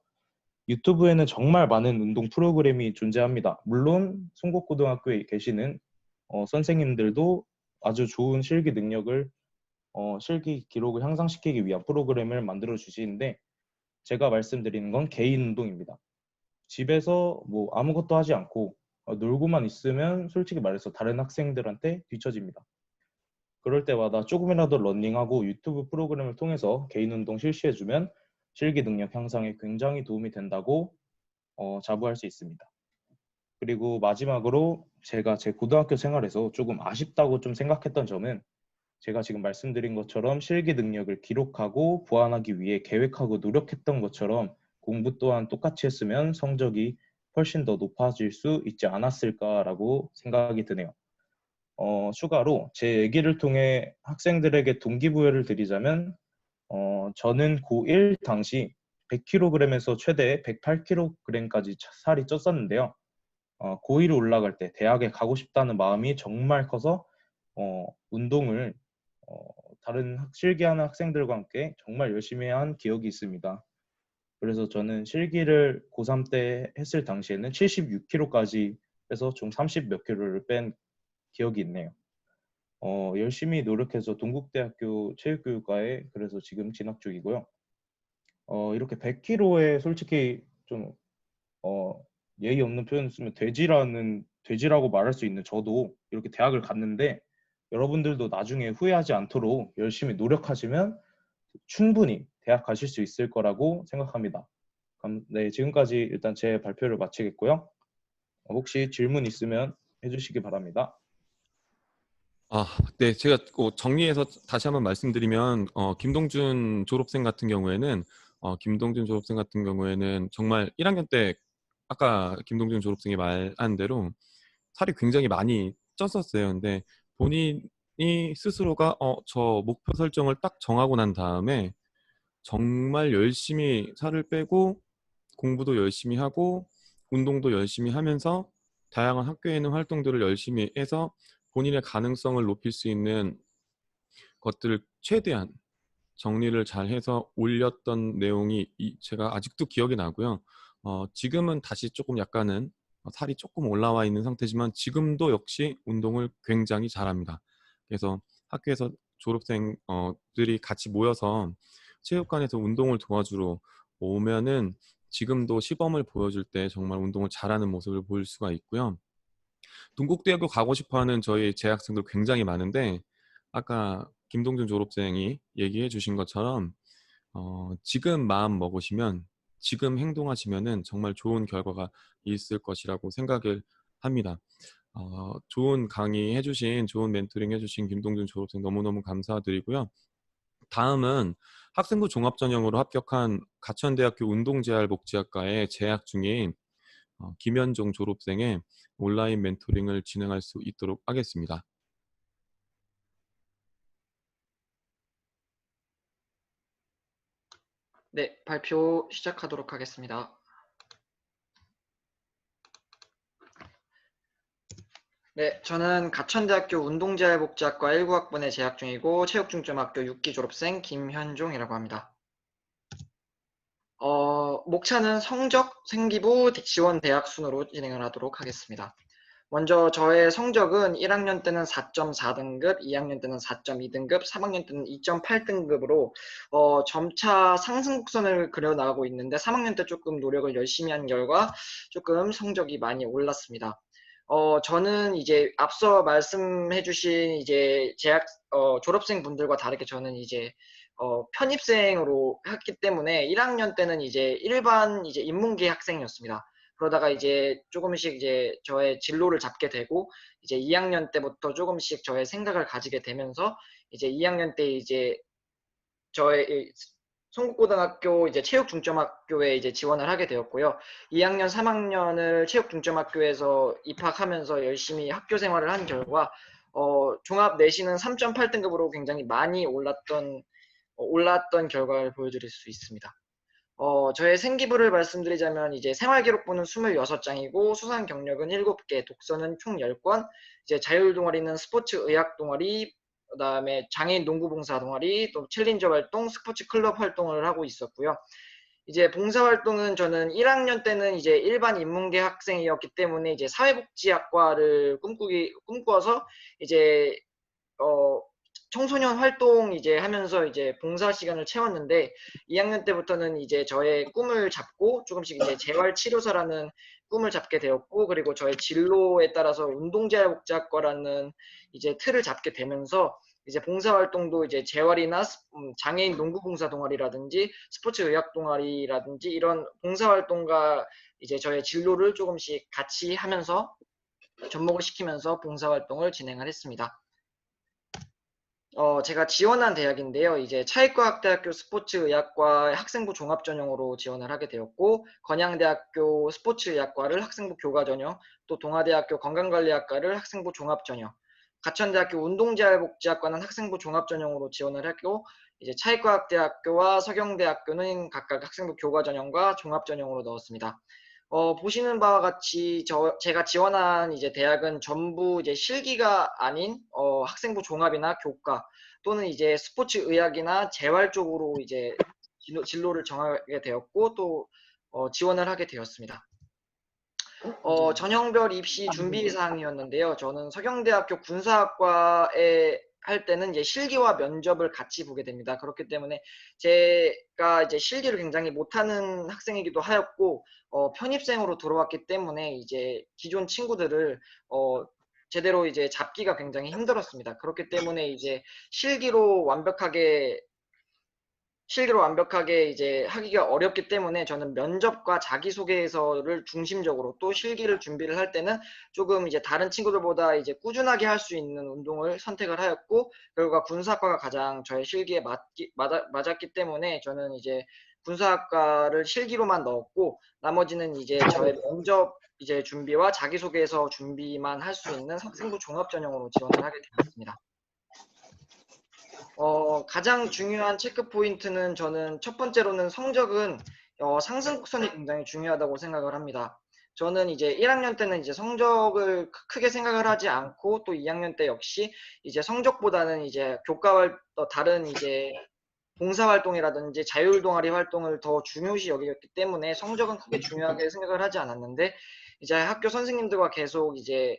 유튜브에는 정말 많은 운동 프로그램이 존재합니다. 물론 송곡고등학교에 계시는 선생님들도 아주 좋은 실기 능력을 실기 기록을 향상시키기 위한 프로그램을 만들어 주시는데 제가 말씀드리는 건 개인 운동입니다. 집에서 뭐 아무것도 하지 않고 놀고만 있으면 솔직히 말해서 다른 학생들한테 뒤처집니다. 그럴 때마다 조금이라도 러닝하고 유튜브 프로그램을 통해서 개인 운동 실시해주면 실기 능력 향상에 굉장히 도움이 된다고 자부할 수 있습니다. 그리고 마지막으로 제가 제 고등학교 생활에서 조금 아쉽다고 좀 생각했던 점은 제가 지금 말씀드린 것처럼 실기 능력을 기록하고 보완하기 위해 계획하고 노력했던 것처럼 공부 또한 똑같이 했으면 성적이 훨씬 더 높아질 수 있지 않았을까라고 생각이 드네요. 추가로 제 얘기를 통해 학생들에게 동기부여를 드리자면 저는 고1 당시 100kg에서 최대 108kg까지 살이 쪘었는데요. 고1로 올라갈 때 대학에 가고 싶다는 마음이 정말 커서 운동을 다른 실기하는 학생들과 함께 정말 열심히 한 기억이 있습니다. 그래서 저는 실기를 고3 때 했을 당시에는 76kg까지 해서 총 30 몇 킬로를 뺀 기억이 있네요. 열심히 노력해서 동국대학교 체육교육과에 그래서 지금 진학 중이고요. 이렇게 100kg에 솔직히 좀 예의 없는 표현을 쓰면 돼지라고 말할 수 있는 저도 이렇게 대학을 갔는데 여러분들도 나중에 후회하지 않도록 열심히 노력하시면 충분히 대학 가실 수 있을 거라고 생각합니다. 네, 지금까지 일단 제 발표를 마치겠고요. 혹시 질문 있으면 해주시기 바랍니다. 네, 제가 정리해서 다시 한번 말씀드리면 김동준 졸업생 같은 경우에는 정말 1학년 때 아까 김동준 졸업생이 말한 대로 살이 굉장히 많이 쪘었어요. 근데 본인이 스스로가 저 목표 설정을 딱 정하고 난 다음에 정말 열심히 살을 빼고 공부도 열심히 하고 운동도 열심히 하면서 다양한 학교에 있는 활동들을 열심히 해서 본인의 가능성을 높일 수 있는 것들을 최대한 정리를 잘 해서 올렸던 내용이 제가 아직도 기억이 나고요. 지금은 다시 조금 약간은 살이 조금 올라와 있는 상태지만 지금도 역시 운동을 굉장히 잘합니다. 그래서 학교에서 졸업생들이 같이 모여서 체육관에서 운동을 도와주러 오면은 지금도 시범을 보여줄 때 정말 운동을 잘하는 모습을 볼 수가 있고요. 동국대학교 가고 싶어하는 저희 재학생들 굉장히 많은데 아까 김동준 졸업생이 얘기해 주신 것처럼 지금 마음 먹으시면 지금 행동하시면은 정말 좋은 결과가 있을 것이라고 생각을 합니다. 좋은 강의 해주신, 좋은 멘토링 해주신 김동준 졸업생 너무너무 감사드리고요. 다음은 학생부 종합전형으로 합격한 가천대학교 운동재활복지학과에 재학 중인 김현종 졸업생의 온라인 멘토링을 진행할 수 있도록 하겠습니다. 네, 발표 시작하도록 하겠습니다. 네, 저는 가천대학교 운동재활복지학과 19학번에 재학 중이고 체육중점학교 6기 졸업생 김현종이라고 합니다. 목차는 성적, 생기부, 지원 대학 순으로 진행을 하도록 하겠습니다. 먼저 저의 성적은 1학년 때는 4.4등급, 2학년 때는 4.2등급, 3학년 때는 2.8등급으로 점차 상승 곡선을 그려나가고 있는데 3학년 때 조금 노력을 열심히 한 결과 조금 성적이 많이 올랐습니다. 저는 이제 앞서 말씀해주신 이제 졸업생 분들과 다르게 저는 이제 편입생으로 했기 때문에 1학년 때는 이제 일반 이제 인문계 학생이었습니다. 그러다가 이제 조금씩 이제 저의 진로를 잡게 되고 이제 2학년 때부터 조금씩 저의 생각을 가지게 되면서 이제 2학년 때 이제 저의 성북고등학교 이제 체육중점학교에 이제 지원을 하게 되었고요. 2학년, 3학년을 체육중점학교에서 입학하면서 열심히 학교 생활을 한 결과 종합 내신은 3.8등급으로 굉장히 많이 올랐던 결과를 보여드릴 수 있습니다. 저의 생기부를 말씀드리자면 이제 생활기록부는 26장이고 수상 경력은 7개, 독서는 총 10권, 이제 자율 동아리는 스포츠 의학 동아리, 그다음에 장애인 농구 봉사 동아리, 또 챌린저 활동, 스포츠 클럽 활동을 하고 있었고요. 이제 봉사 활동은 저는 1학년 때는 이제 일반 인문계 학생이었기 때문에 이제 사회복지학과를 꿈꾸어서 이제 청소년 활동 이제 하면서 이제 봉사 시간을 채웠는데 2학년 때부터는 이제 저의 꿈을 잡고 조금씩 이제 재활치료사라는 꿈을 잡게 되었고 그리고 저의 진로에 따라서 운동재활복지학과라는 이제 틀을 잡게 되면서 이제 봉사활동도 이제 재활이나 장애인 농구 봉사 동아리라든지 스포츠 의학 동아리라든지 이런 봉사활동과 이제 저의 진로를 조금씩 같이 하면서 접목을 시키면서 봉사활동을 진행을 했습니다. 제가 지원한 대학인데요. 이제 차이과학대학교 스포츠의학과 학생부 종합전형으로 지원을 하게 되었고, 건양대학교 스포츠의학과를 학생부 교과전형, 또 동아대학교 건강관리학과를 학생부 종합전형, 가천대학교 운동재활복지학과는 학생부 종합전형으로 지원을 했고, 이제 차이과학대학교와 서경대학교는 각각 학생부 교과전형과 종합전형으로 넣었습니다. 보시는 바와 같이 제가 지원한 이제 대학은 전부 이제 실기가 아닌 학생부 종합이나 교과 또는 이제 스포츠 의학이나 재활 쪽으로 이제 진로를 정하게 되었고 또 지원을 하게 되었습니다. 전형별 입시 준비 사항이었는데요. 저는 서경대학교 군사학과에 할 때는 이제 실기와 면접을 같이 보게 됩니다. 그렇기 때문에 제가 이제 실기를 굉장히 못하는 학생이기도 하였고 편입생으로 들어왔기 때문에 이제 기존 친구들을 제대로 이제 잡기가 굉장히 힘들었습니다. 그렇기 때문에 이제 실기로 완벽하게 이제 하기가 어렵기 때문에 저는 면접과 자기소개서를 중심적으로 또 실기를 준비를 할 때는 조금 이제 다른 친구들보다 이제 꾸준하게 할 수 있는 운동을 선택을 하였고 결과 군사학과가 가장 저의 실기에 맞았기 때문에 저는 이제 군사학과를 실기로만 넣었고 나머지는 이제 저의 면접 이제 준비와 자기소개서 준비만 할 수 있는 학생부 종합전형으로 지원을 하게 되었습니다. 가장 중요한 체크 포인트는 저는 첫 번째로는 성적은 상승 곡선이 굉장히 중요하다고 생각을 합니다. 저는 이제 1학년 때는 이제 성적을 크게 생각을 하지 않고 또 2학년 때 역시 이제 성적보다는 이제 교과와 다른 이제 봉사활동이라든지 자율 동아리 활동을 더 중요시 여겼기 때문에 성적은 크게 중요하게 생각을 하지 않았는데 이제 학교 선생님들과 계속 이제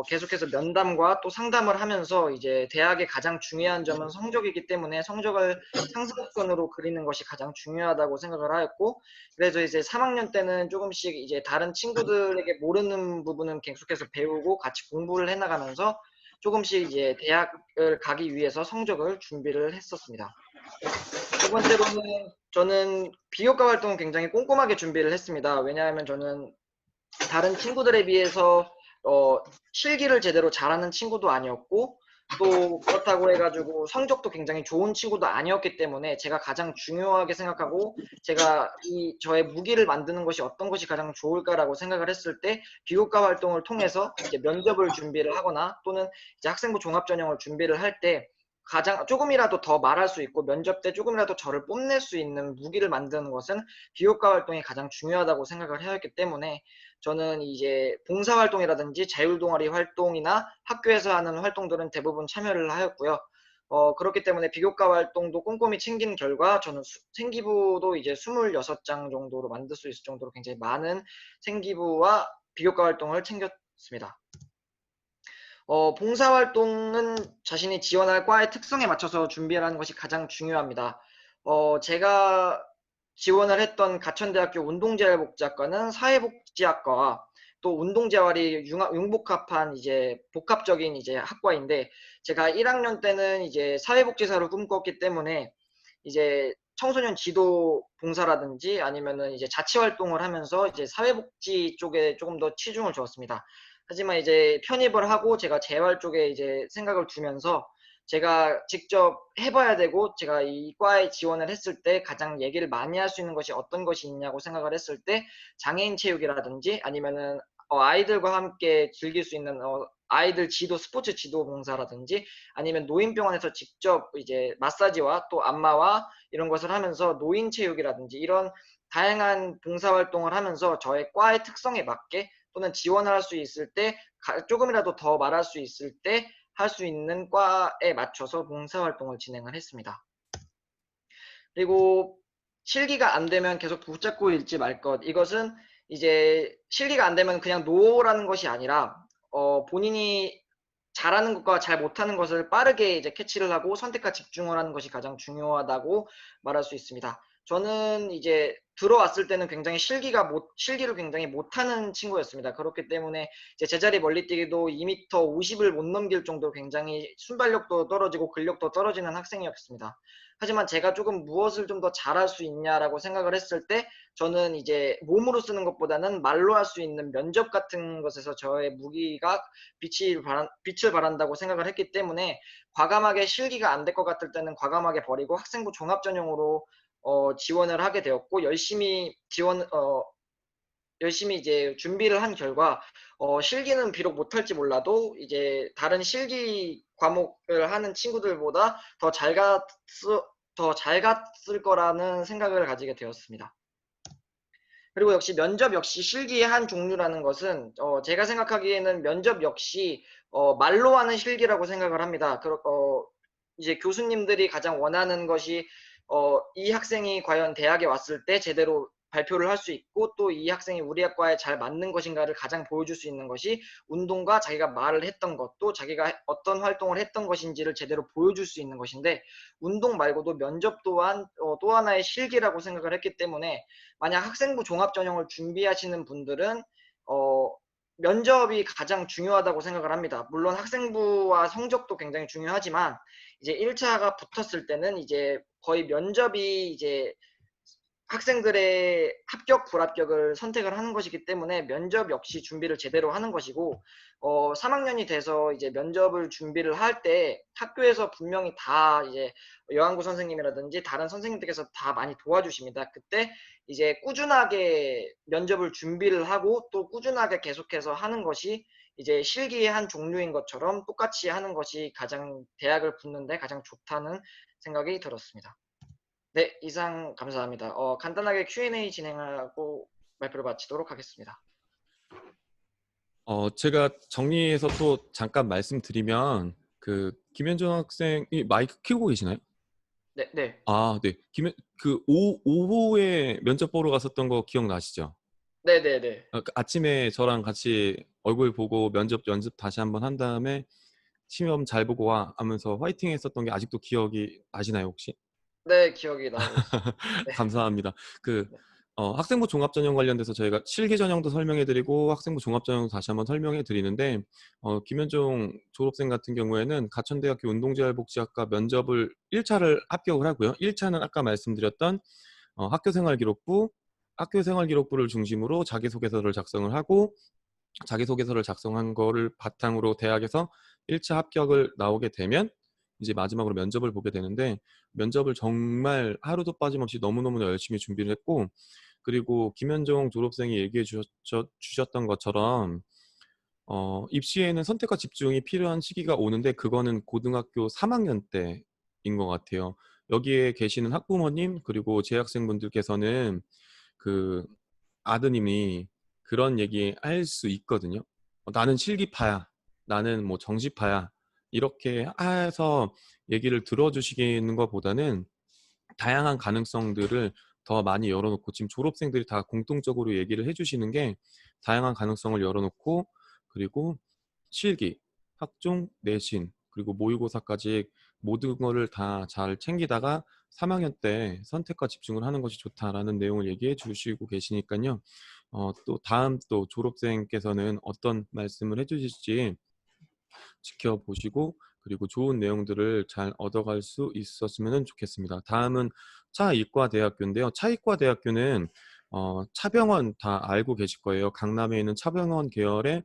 계속해서 면담과 또 상담을 하면서 이제 대학의 가장 중요한 점은 성적이기 때문에 성적을 상승선으로 그리는 것이 가장 중요하다고 생각을 하였고, 그래서 이제 3학년 때는 조금씩 이제 다른 친구들에게 모르는 부분은 계속해서 배우고 같이 공부를 해나가면서 조금씩 이제 대학을 가기 위해서 성적을 준비를 했었습니다. 두 번째로는 저는 비교과 활동을 굉장히 꼼꼼하게 준비를 했습니다. 왜냐하면 저는 다른 친구들에 비해서 실기를 제대로 잘하는 친구도 아니었고, 또 그렇다고 해가지고 성적도 굉장히 좋은 친구도 아니었기 때문에 제가 가장 중요하게 생각하고 제가 저의 무기를 만드는 것이 어떤 것이 가장 좋을까라고 생각을 했을 때 비교과 활동을 통해서 이제 면접을 준비를 하거나 또는 이제 학생부 종합전형을 준비를 할 때 가장 조금이라도 더 말할 수 있고 면접 때 조금이라도 저를 뽐낼 수 있는 무기를 만드는 것은 비교과 활동이 가장 중요하다고 생각을 해왔기 때문에 저는 이제 봉사활동이라든지 자율동아리 활동이나 학교에서 하는 활동들은 대부분 참여를 하였고요. 그렇기 때문에 비교과 활동도 꼼꼼히 챙긴 결과 저는 생기부도 이제 26장 정도로 만들 수 있을 정도로 굉장히 많은 생기부와 비교과 활동을 챙겼습니다. 봉사활동은 자신이 지원할 과의 특성에 맞춰서 준비를 하는 것이 가장 중요합니다. 제가 지원을 했던 가천대학교 운동재활복지학과는 사회복지학과와 또 운동재활이 융복합한 이제 복합적인 이제 학과인데, 제가 1학년 때는 이제 사회복지사를 꿈꿨기 때문에 이제 청소년 지도 봉사라든지 아니면은 이제 자치활동을 하면서 이제 사회복지 쪽에 조금 더 치중을 주었습니다. 하지만 이제 편입을 하고 제가 재활 쪽에 이제 생각을 두면서 제가 직접 해봐야 되고 제가 이 과에 지원을 했을 때 가장 얘기를 많이 할 수 있는 것이 어떤 것이 있냐고 생각을 했을 때 장애인 체육이라든지 아니면은 아이들과 함께 즐길 수 있는 아이들 지도 스포츠 지도 봉사라든지 아니면 노인병원에서 직접 이제 마사지와 또 안마와 이런 것을 하면서 노인 체육이라든지 이런 다양한 봉사활동을 하면서 저의 과의 특성에 맞게 또는 지원을 할 수 있을 때 조금이라도 더 말할 수 있을 때 할 수 있는 과에 맞춰서 봉사활동을 진행을 했습니다. 그리고 실기가 안 되면 계속 붙잡고 읽지 말 것. 이것은 이제 실기가 안 되면 그냥 노라는 것이 아니라 본인이 잘하는 것과 잘 못하는 것을 빠르게 이제 캐치를 하고 선택과 집중을 하는 것이 가장 중요하다고 말할 수 있습니다. 저는 이제 들어왔을 때는 굉장히 실기를 굉장히 못하는 친구였습니다. 그렇기 때문에 이제 제자리 멀리뛰기도 2m 50을 못 넘길 정도로 굉장히 순발력도 떨어지고 근력도 떨어지는 학생이었습니다. 하지만 제가 조금 무엇을 좀 더 잘할 수 있냐라고 생각을 했을 때 저는 이제 몸으로 쓰는 것보다는 말로 할 수 있는 면접 같은 것에서 저의 무기가 빛을 발한다고 생각을 했기 때문에 과감하게 실기가 안 될 것 같을 때는 과감하게 버리고 학생부 종합전형으로 지원을 하게 되었고 열심히 이제 준비를 한 결과 실기는 비록 못할지 몰라도 이제 다른 실기 과목을 하는 친구들보다 더 잘 갔을 거라는 생각을 가지게 되었습니다. 그리고 역시 면접 역시 실기의 한 종류라는 것은 제가 생각하기에는 면접 역시 말로 하는 실기라고 생각을 합니다. 이제 교수님들이 가장 원하는 것이 이 학생이 과연 대학에 왔을 때 제대로 발표를 할 수 있고 또 이 학생이 우리 학과에 잘 맞는 것인가를 가장 보여줄 수 있는 것이 운동과 자기가 말을 했던 것, 또 자기가 어떤 활동을 했던 것인지를 제대로 보여줄 수 있는 것인데, 운동 말고도 면접 또한 또 하나의 실기라고 생각을 했기 때문에 만약 학생부 종합전형을 준비하시는 분들은 면접이 가장 중요하다고 생각을 합니다. 물론 학생부와 성적도 굉장히 중요하지만 이제 1차가 붙었을 때는 이제 거의 면접이 이제 학생들의 합격, 불합격을 선택을 하는 것이기 때문에 면접 역시 준비를 제대로 하는 것이고 3학년이 돼서 이제 면접을 준비를 할 때 학교에서 분명히 다 이제 여한구 선생님이라든지 다른 선생님들께서 다 많이 도와주십니다. 그때 이제 꾸준하게 면접을 준비를 하고 또 꾸준하게 계속해서 하는 것이 이제 실기의 한 종류인 것처럼 똑같이 하는 것이 가장 대학을 붙는데 가장 좋다는 생각이 들었습니다. 네, 이상 감사합니다. 간단하게 Q&A 진행하고 발표를 마치도록 하겠습니다. 제가 정리해서 또 잠깐 말씀드리면 그 김현준 학생이 마이크 켜고 계시나요? 네, 네. 아, 네. 오후에 면접 보러 갔었던 거 기억나시죠? 네네네. 아침에 저랑 같이 얼굴 보고 면접 연습 다시 한번 한 다음에 시험 잘 보고 와 하면서 화이팅 했었던 게 아직도 기억이 나시나요, 혹시? 네, 기억이 나고 있습니다. 네. 감사합니다. 그 네. 학생부 종합전형 관련돼서 저희가 실기 전형도 설명해 드리고 학생부 종합전형도 다시 한번 설명해 드리는데 김현종 졸업생 같은 경우에는 가천대학교 운동재활복지학과 면접을 1차를 합격을 하고요. 1차는 아까 말씀드렸던 학교생활기록부를 중심으로 자기소개서를 작성을 하고 자기소개서를 작성한 거를 바탕으로 대학에서 1차 합격을 나오게 되면 이제 마지막으로 면접을 보게 되는데 면접을 정말 하루도 빠짐없이 너무너무 열심히 준비를 했고 그리고 김현종 졸업생이 얘기해 주셨던 것처럼 입시에는 선택과 집중이 필요한 시기가 오는데 그거는 고등학교 3학년 때인 것 같아요. 여기에 계시는 학부모님 그리고 재학생분들께서는 그 아드님이 그런 얘기 할 수 있거든요. 나는 실기파야. 나는 뭐 정시파야. 이렇게 해서 얘기를 들어주시는 것보다는 다양한 가능성들을 더 많이 열어놓고 지금 졸업생들이 다 공통적으로 얘기를 해주시는 게 다양한 가능성을 열어놓고 그리고 실기, 학종, 내신 그리고 모의고사까지 모든 거를 다 잘 챙기다가 3학년 때 선택과 집중을 하는 것이 좋다라는 내용을 얘기해 주시고 계시니까요. 또 다음 또 졸업생께서는 어떤 말씀을 해주실지 지켜보시고 그리고 좋은 내용들을 잘 얻어갈 수 있었으면 좋겠습니다. 다음은 차이과대학교인데요. 차이과대학교는 차병원 다 알고 계실 거예요. 강남에 있는 차병원 계열의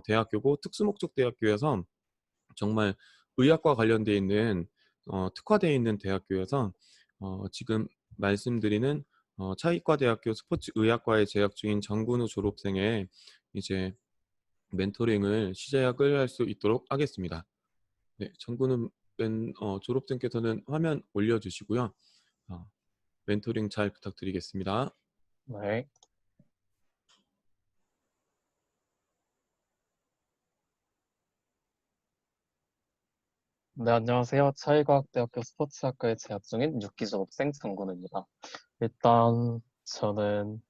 대학교고 특수목적대학교여서 정말 의학과 관련돼 있는 특화되어 있는 대학교여서 지금 말씀드리는 차이과대학교 스포츠의학과에 재학 중인 정근우 졸업생의 이제 멘토링을 시작을 할 수 있도록 하겠습니다. 네, 정근우 졸업생께서는 화면 올려주시고요. 멘토링 잘 부탁드리겠습니다. 네. 네, 안녕하세요. 차이과학대학교 스포츠학과에 재학 중인 6기 졸업생 정근우입니다. 일단 저는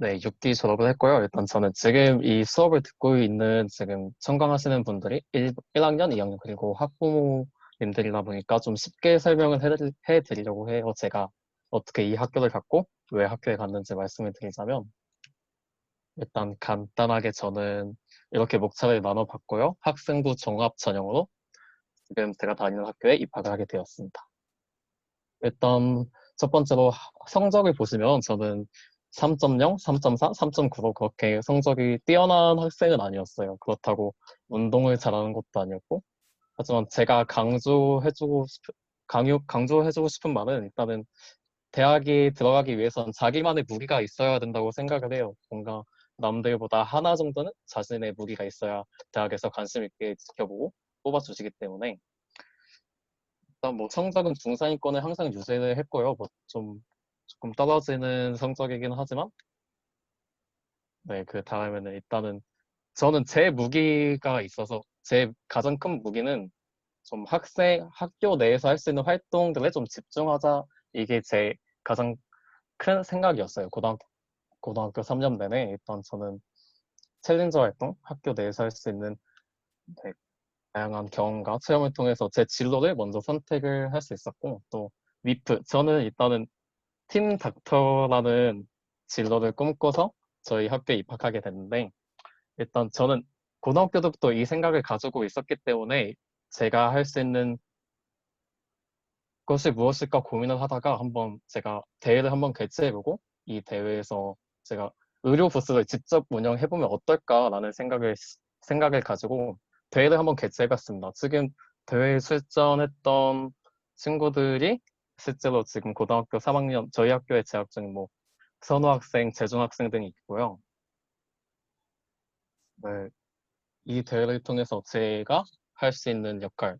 6기 졸업을 했고요. 일단 저는 지금 이 수업을 듣고 있는 지금 청강하시는 분들이 1학년, 2학년 그리고 학부모님들이다 보니까 좀 쉽게 설명을 해드리려고 해요. 제가 어떻게 이 학교를 갔고 왜 학교에 갔는지 말씀을 드리자면 일단 간단하게 저는 이렇게 목차를 나눠봤고요. 학생부 종합 전형으로 지금 제가 다니는 학교에 입학을 하게 되었습니다. 일단 첫 번째로 성적을 보시면 저는 3.0, 3.4, 3.9로 그렇게 성적이 뛰어난 학생은 아니었어요. 그렇다고 운동을 잘하는 것도 아니었고 하지만 제가 강조해주고 싶은 말은 일단은 대학에 들어가기 위해선 자기만의 무기가 있어야 된다고 생각을 해요. 뭔가 남들보다 하나 정도는 자신의 무기가 있어야 대학에서 관심 있게 지켜보고 뽑아주시기 때문에 일단 뭐 성적은 중상위권을 항상 유지를 했고요. 뭐 좀 조금 떨어지는 성적이긴 하지만 그 다음에는 일단은 저는 제 무기가 있어서 제 가장 큰 무기는 좀 학교 내에서 할 수 있는 활동들에 좀 집중하자 이게 제 가장 큰 생각이었어요. 고등학교 3년 내내 일단 저는 챌린저 활동, 학교 내에서 할 수 있는 네, 다양한 경험과 체험을 통해서 제 진로를 먼저 선택을 할 수 있었고 또 위프, 저는 일단은 팀 닥터라는 진로를 꿈꿔서 저희 학교에 입학하게 됐는데 일단 저는 고등학교 때부터 이 생각을 가지고 있었기 때문에 제가 할 수 있는 것이 무엇일까 고민을 하다가 한번 제가 대회를 한번 개최해보고 이 대회에서 제가 의료 부스를 직접 운영해보면 어떨까라는 생각을 가지고 대회를 한번 개최해봤습니다. 지금 대회에 출전했던 친구들이 실제로 지금 고등학교 3학년 저희 학교에 재학 중인 뭐 선호 학생, 재중 학생 등이 있고요. 네, 이 대회를 통해서 제가 할 수 있는 역할에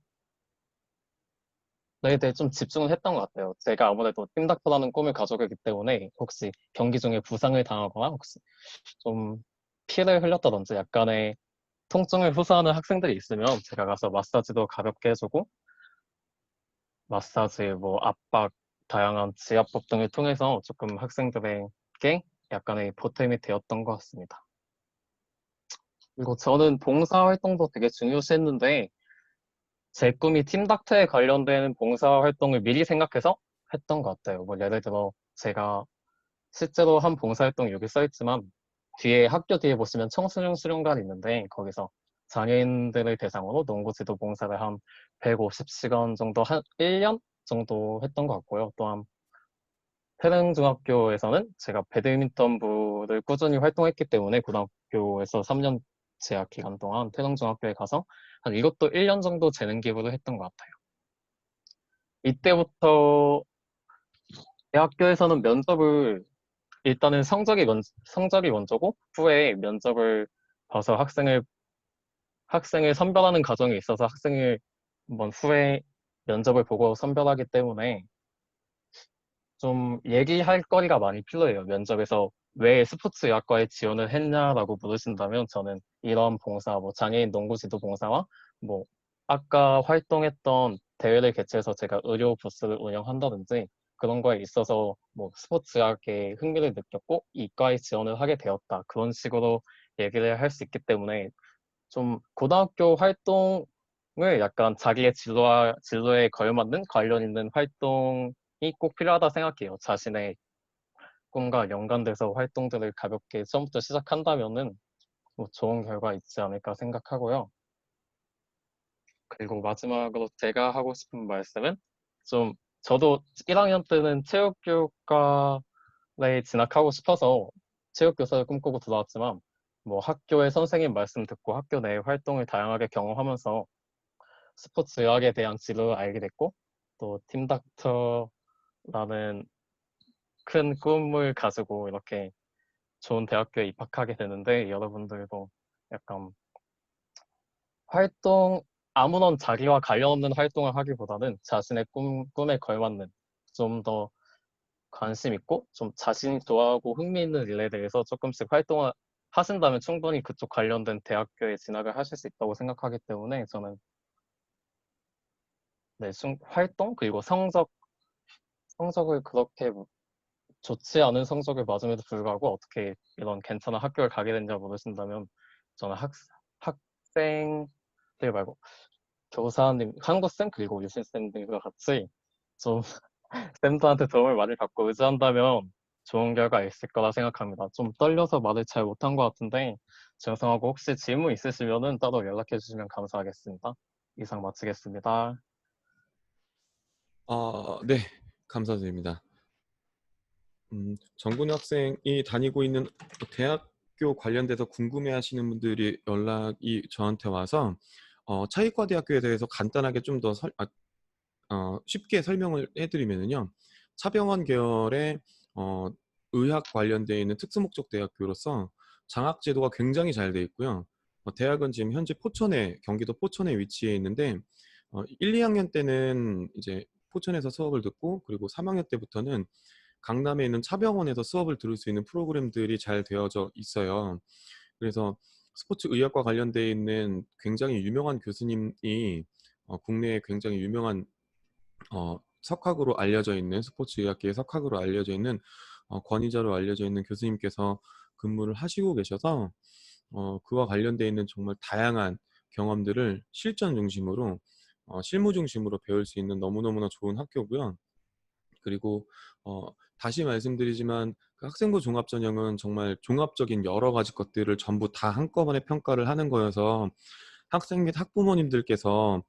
대해 좀 집중을 했던 것 같아요. 제가 아무래도 팀닥터라는 꿈을 가지고 있기 때문에 혹시 경기 중에 부상을 당하거나 혹시 좀 피를 흘렸다든지 약간의 통증을 호소하는 학생들이 있으면 제가 가서 마사지도 가볍게 해주고 마사지, 뭐 압박, 다양한 지압법 등을 통해서 조금 학생들에게 약간의 보탬이 되었던 것 같습니다. 그리고 저는 봉사활동도 되게 중요시했는데 제 꿈이 팀닥터에 관련된 봉사활동을 미리 생각해서 했던 것 같아요. 뭐 예를 들어 제가 실제로 한 봉사활동 여기 써있지만 뒤에 학교 뒤에 보시면 청소년 수련관이 있는데 거기서 장애인들을 대상으로 농구 지도 봉사를 한 150시간 정도 한 1년 정도 했던 것 같고요. 또한 태릉중학교에서는 제가 배드민턴부를 꾸준히 활동했기 때문에 고등학교에서 3년 재학 기간 동안 태릉중학교에 가서 한 이것도 1년 정도 재능 기부를 했던 것 같아요. 이때부터 대학교에서는 면접을 일단은 성적이 먼저고 후에 면접을 봐서 학생을 선별하는 과정에 있어서 학생을 한번 후에 면접을 보고 선별하기 때문에 좀 얘기할 거리가 많이 필요해요. 면접에서 왜 스포츠의학과에 지원을 했냐라고 물으신다면 저는 이런 봉사, 뭐 장애인 농구 지도 봉사와 뭐 아까 활동했던 대회를 개최해서 제가 의료 부스를 운영한다든지 그런 거에 있어서 뭐 스포츠학에 흥미를 느꼈고 이과에 지원을 하게 되었다. 그런 식으로 얘기를 할 수 있기 때문에 좀 고등학교 활동을 약간 자기의 진로에 걸맞는 관련 있는 활동이 꼭 필요하다 생각해요. 자신의 꿈과 연관돼서 활동들을 가볍게 처음부터 시작한다면은 뭐 좋은 결과 있지 않을까 생각하고요. 그리고 마지막으로 제가 하고 싶은 말씀은 좀 저도 1학년 때는 체육교육과에 진학하고 싶어서 체육교사를 꿈꾸고 들어왔지만 뭐 학교의 선생님 말씀 듣고 학교 내 활동을 다양하게 경험하면서 스포츠 의학에 대한 진로를 알게 됐고 또 팀닥터라는 큰 꿈을 가지고 이렇게 좋은 대학교에 입학하게 되는데 여러분들도 약간 활동 아무런 자기와 관련 없는 활동을 하기보다는 자신의 꿈에 걸맞는 좀 더 관심 있고 좀 자신이 좋아하고 흥미 있는 일에 대해서 조금씩 활동을 하신다면 충분히 그쪽 관련된 대학교에 진학을 하실 수 있다고 생각하기 때문에 저는 네, 활동 그리고 성적을 그렇게 좋지 않은 성적을 맞음에도 불구하고 어떻게 이런 괜찮은 학교를 가게 됐냐 물으신다면 저는 학생들 말고 교사님, 한국쌤 그리고 유신쌤들과 같이 좀 쌤들한테 도움을 많이 받고 의지한다면 좋은 결과 있을 거라 생각합니다. 좀 떨려서 말을 잘 못한 것 같은데 죄송하고 혹시 질문 있으시면은 따로 연락해 주시면 감사하겠습니다. 이상 마치겠습니다. 네, 감사드립니다. 정근우 학생이 다니고 있는 대학교 관련돼서 궁금해하시는 분들이 연락이 저한테 와서 차이과 대학교에 대해서 간단하게 좀 더 쉽게 설명을 해드리면요. 차병원 계열의 의학 관련되어 있는 특수목적 대학교로서 장학 제도가 굉장히 잘 돼 있고요. 대학은 지금 현재 경기도 포천에 위치해 있는데 1, 2학년 때는 이제 포천에서 수업을 듣고 그리고 3학년 때부터는 강남에 있는 차병원에서 수업을 들을 수 있는 프로그램들이 잘 되어져 있어요. 그래서 스포츠 의학과 관련되어 있는 굉장히 유명한 교수님이 국내에 굉장히 유명한 석학으로 알려져 있는 스포츠 의학계의 석학으로 알려져 있는 권위자로 알려져 있는 교수님께서 근무를 하시고 계셔서 그와 관련되어 있는 정말 다양한 경험들을 실전 중심으로 실무 중심으로 배울 수 있는 너무너무나 좋은 학교고요. 그리고 다시 말씀드리지만 그 학생부 종합전형은 정말 종합적인 여러 가지 것들을 전부 다 한꺼번에 평가를 하는 거여서 학생 및 학부모님들께서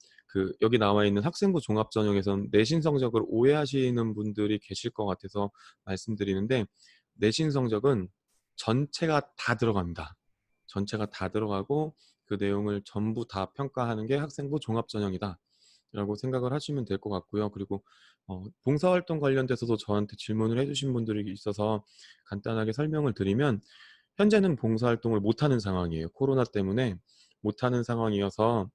여기 나와 있는 학생부 종합전형에선 내신 성적을 오해하시는 분들이 계실 것 같아서 말씀드리는데 내신 성적은 전체가 다 들어갑니다. 전체가 다 들어가고 그 내용을 전부 다 평가하는 게 학생부 종합전형이다 라고 생각을 하시면 될 것 같고요. 그리고 봉사활동 관련돼서도 저한테 질문을 해주신 분들이 있어서 간단하게 설명을 드리면 현재는 봉사활동을 못하는 상황이에요. 코로나 때문에 못하는 상황이어서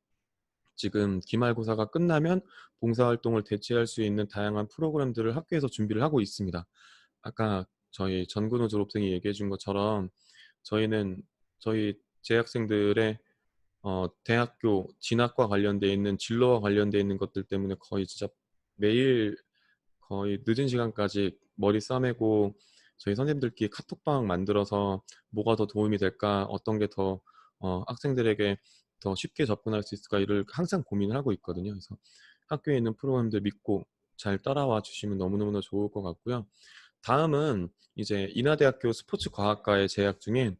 지금 기말고사가 끝나면 봉사활동을 대체할 수 있는 다양한 프로그램들을 학교에서 준비를 하고 있습니다. 아까 저희 전근호 졸업생이 얘기해 준 것처럼 저희는 저희 재학생들의 대학교 진학과 관련되어 있는 진로와 관련되어 있는 것들 때문에 거의 진짜 매일 거의 늦은 시간까지 머리 싸매고 저희 선생님들끼리 카톡방 만들어서 뭐가 더 도움이 될까, 어떤 게 더 학생들에게 더 쉽게 접근할 수 있을까, 이를 항상 고민을 하고 있거든요. 그래서 학교에 있는 프로그램들 믿고 잘 따라와 주시면 너무너무 좋을 것 같고요. 다음은 이제 인하대학교 스포츠과학과에 재학 중인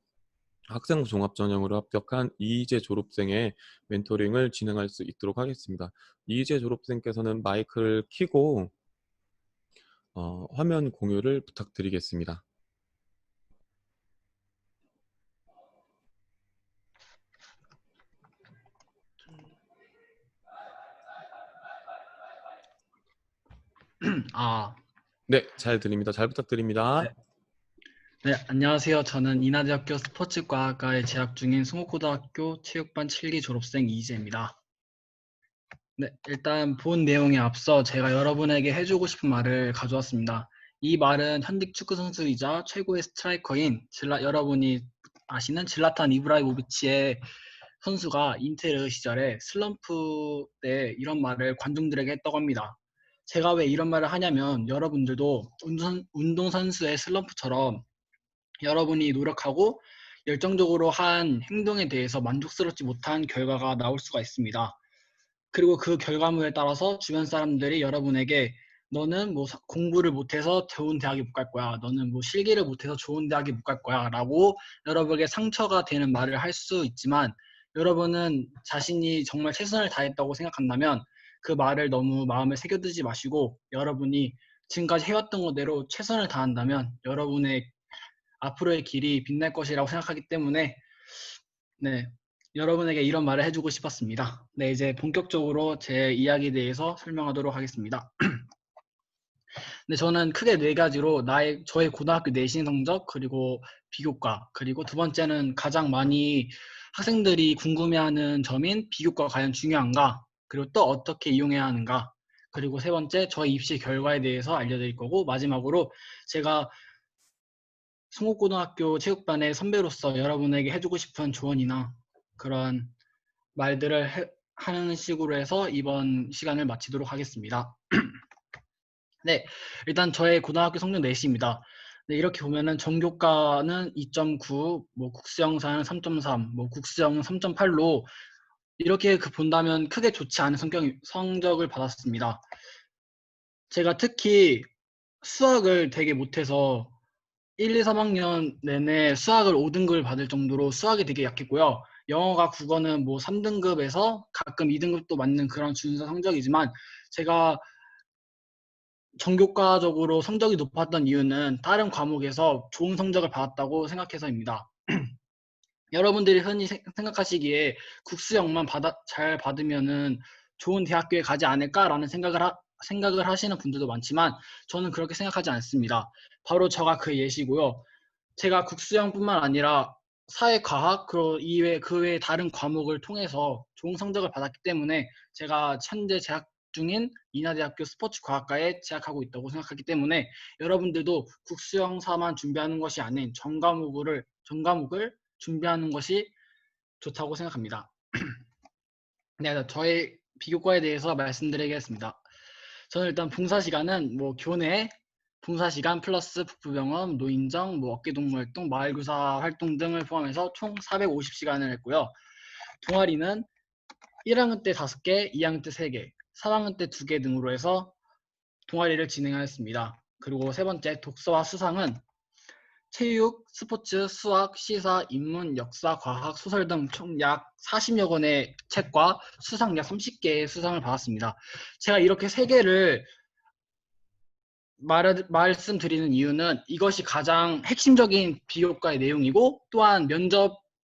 학생부 종합 전형으로 합격한 이희재 졸업생의 멘토링을 진행할 수 있도록 하겠습니다. 이희재 졸업생께서는 마이크를 켜고 화면 공유를 부탁드리겠습니다. 네, 잘 들립니다. 잘 부탁드립니다. 네, 안녕하세요. 저는 인하대학교 스포츠과학과에 재학 중인 송옥고등학교 체육반 7기 졸업생 이희재입니다. 네, 일단 본 내용에 앞서 제가 여러분에게 해주고 싶은 말을 가져왔습니다. 이 말은 현직 축구 선수이자 최고의 스트라이커인 여러분이 아시는 질라탄 이브라이모비치의 선수가 인테르 시절에 슬럼프 때 이런 말을 관중들에게 했다고 합니다. 제가 왜 이런 말을 하냐면 여러분들도 운동선수의 슬럼프처럼 여러분이 노력하고 열정적으로 한 행동에 대해서 만족스럽지 못한 결과가 나올 수가 있습니다. 그리고 그 결과물에 따라서 주변 사람들이 여러분에게 너는 뭐 공부를 못해서 좋은 대학에 못 갈 거야. 너는 뭐 실기를 못해서 좋은 대학에 못 갈 거야. 라고 여러분에게 상처가 되는 말을 할 수 있지만 여러분은 자신이 정말 최선을 다했다고 생각한다면 그 말을 너무 마음에 새겨두지 마시고 여러분이 지금까지 해왔던 것대로 최선을 다한다면 여러분의 앞으로의 길이 빛날 것이라고 생각하기 때문에 네, 여러분에게 이런 말을 해주고 싶었습니다. 네, 이제 본격적으로 제 이야기에 대해서 설명하도록 하겠습니다. 네, 저는 크게 네 가지로 저의 고등학교 내신 성적, 그리고 비교과, 그리고 두 번째는 가장 많이 학생들이 궁금해하는 점인 비교과 과연 중요한가, 그리고 또 어떻게 이용해야 하는가, 그리고 세 번째 저의 입시 결과에 대해서 알려드릴 거고, 마지막으로 제가 송옥고등학교 체육반의 선배로서 여러분에게 해주고 싶은 조언이나 그런 말들을 하는 식으로 해서 이번 시간을 마치도록 하겠습니다. 네, 일단 저의 고등학교 성적 내시입니다. 네, 이렇게 보면은 전교과는 2.9, 뭐 국수영사는 3.3, 뭐 국수영 3.8로 이렇게 본다면 크게 좋지 않은 성적을 받았습니다. 제가 특히 수학을 되게 못해서 1, 2, 3학년 내내 수학을 5등급을 받을 정도로 수학이 되게 약했고요. 영어가 국어는 뭐 3등급에서 가끔 2등급도 맞는 그런 준수 성적이지만 제가 전교과적으로 성적이 높았던 이유는 다른 과목에서 좋은 성적을 받았다고 생각해서입니다. 여러분들이 흔히 생각하시기에 국수형만 잘 받으면은 좋은 대학교에 가지 않을까라는 생각을 하시는 분들도 많지만 저는 그렇게 생각하지 않습니다. 바로 저가 그 예시고요. 제가 국수형뿐만 아니라 사회과학, 그 외에 다른 과목을 통해서 좋은 성적을 받았기 때문에 제가 현재 재학 중인 인하대학교 스포츠과학과에 재학하고 있다고 생각하기 때문에 여러분들도 국수형사만 준비하는 것이 아닌 전 과목을 준비하는 것이 좋다고 생각합니다. 네, 저의 비교과에 대해서 말씀드리겠습니다. 저는 일단 봉사 시간은 뭐 교내 봉사 시간 플러스 북부병원, 노인정, 뭐 어깨동무 활동, 마을교사 활동 등을 포함해서 총 450시간을 했고요. 동아리는 1학년 때 5개, 2학년 때 3개, 3학년 때 2개 등으로 해서 동아리를 진행하였습니다. 그리고 세 번째 독서와 수상은 체육, 스포츠, 수학, 시사, 인문, 역사, 과학, 소설 등 총 약 40여 권의 책과 수상 약 30개의 수상을 받았습니다. 제가 이렇게 3개를 말씀드리는 이유는 이것이 가장 핵심적인 비교과의 내용이고 또한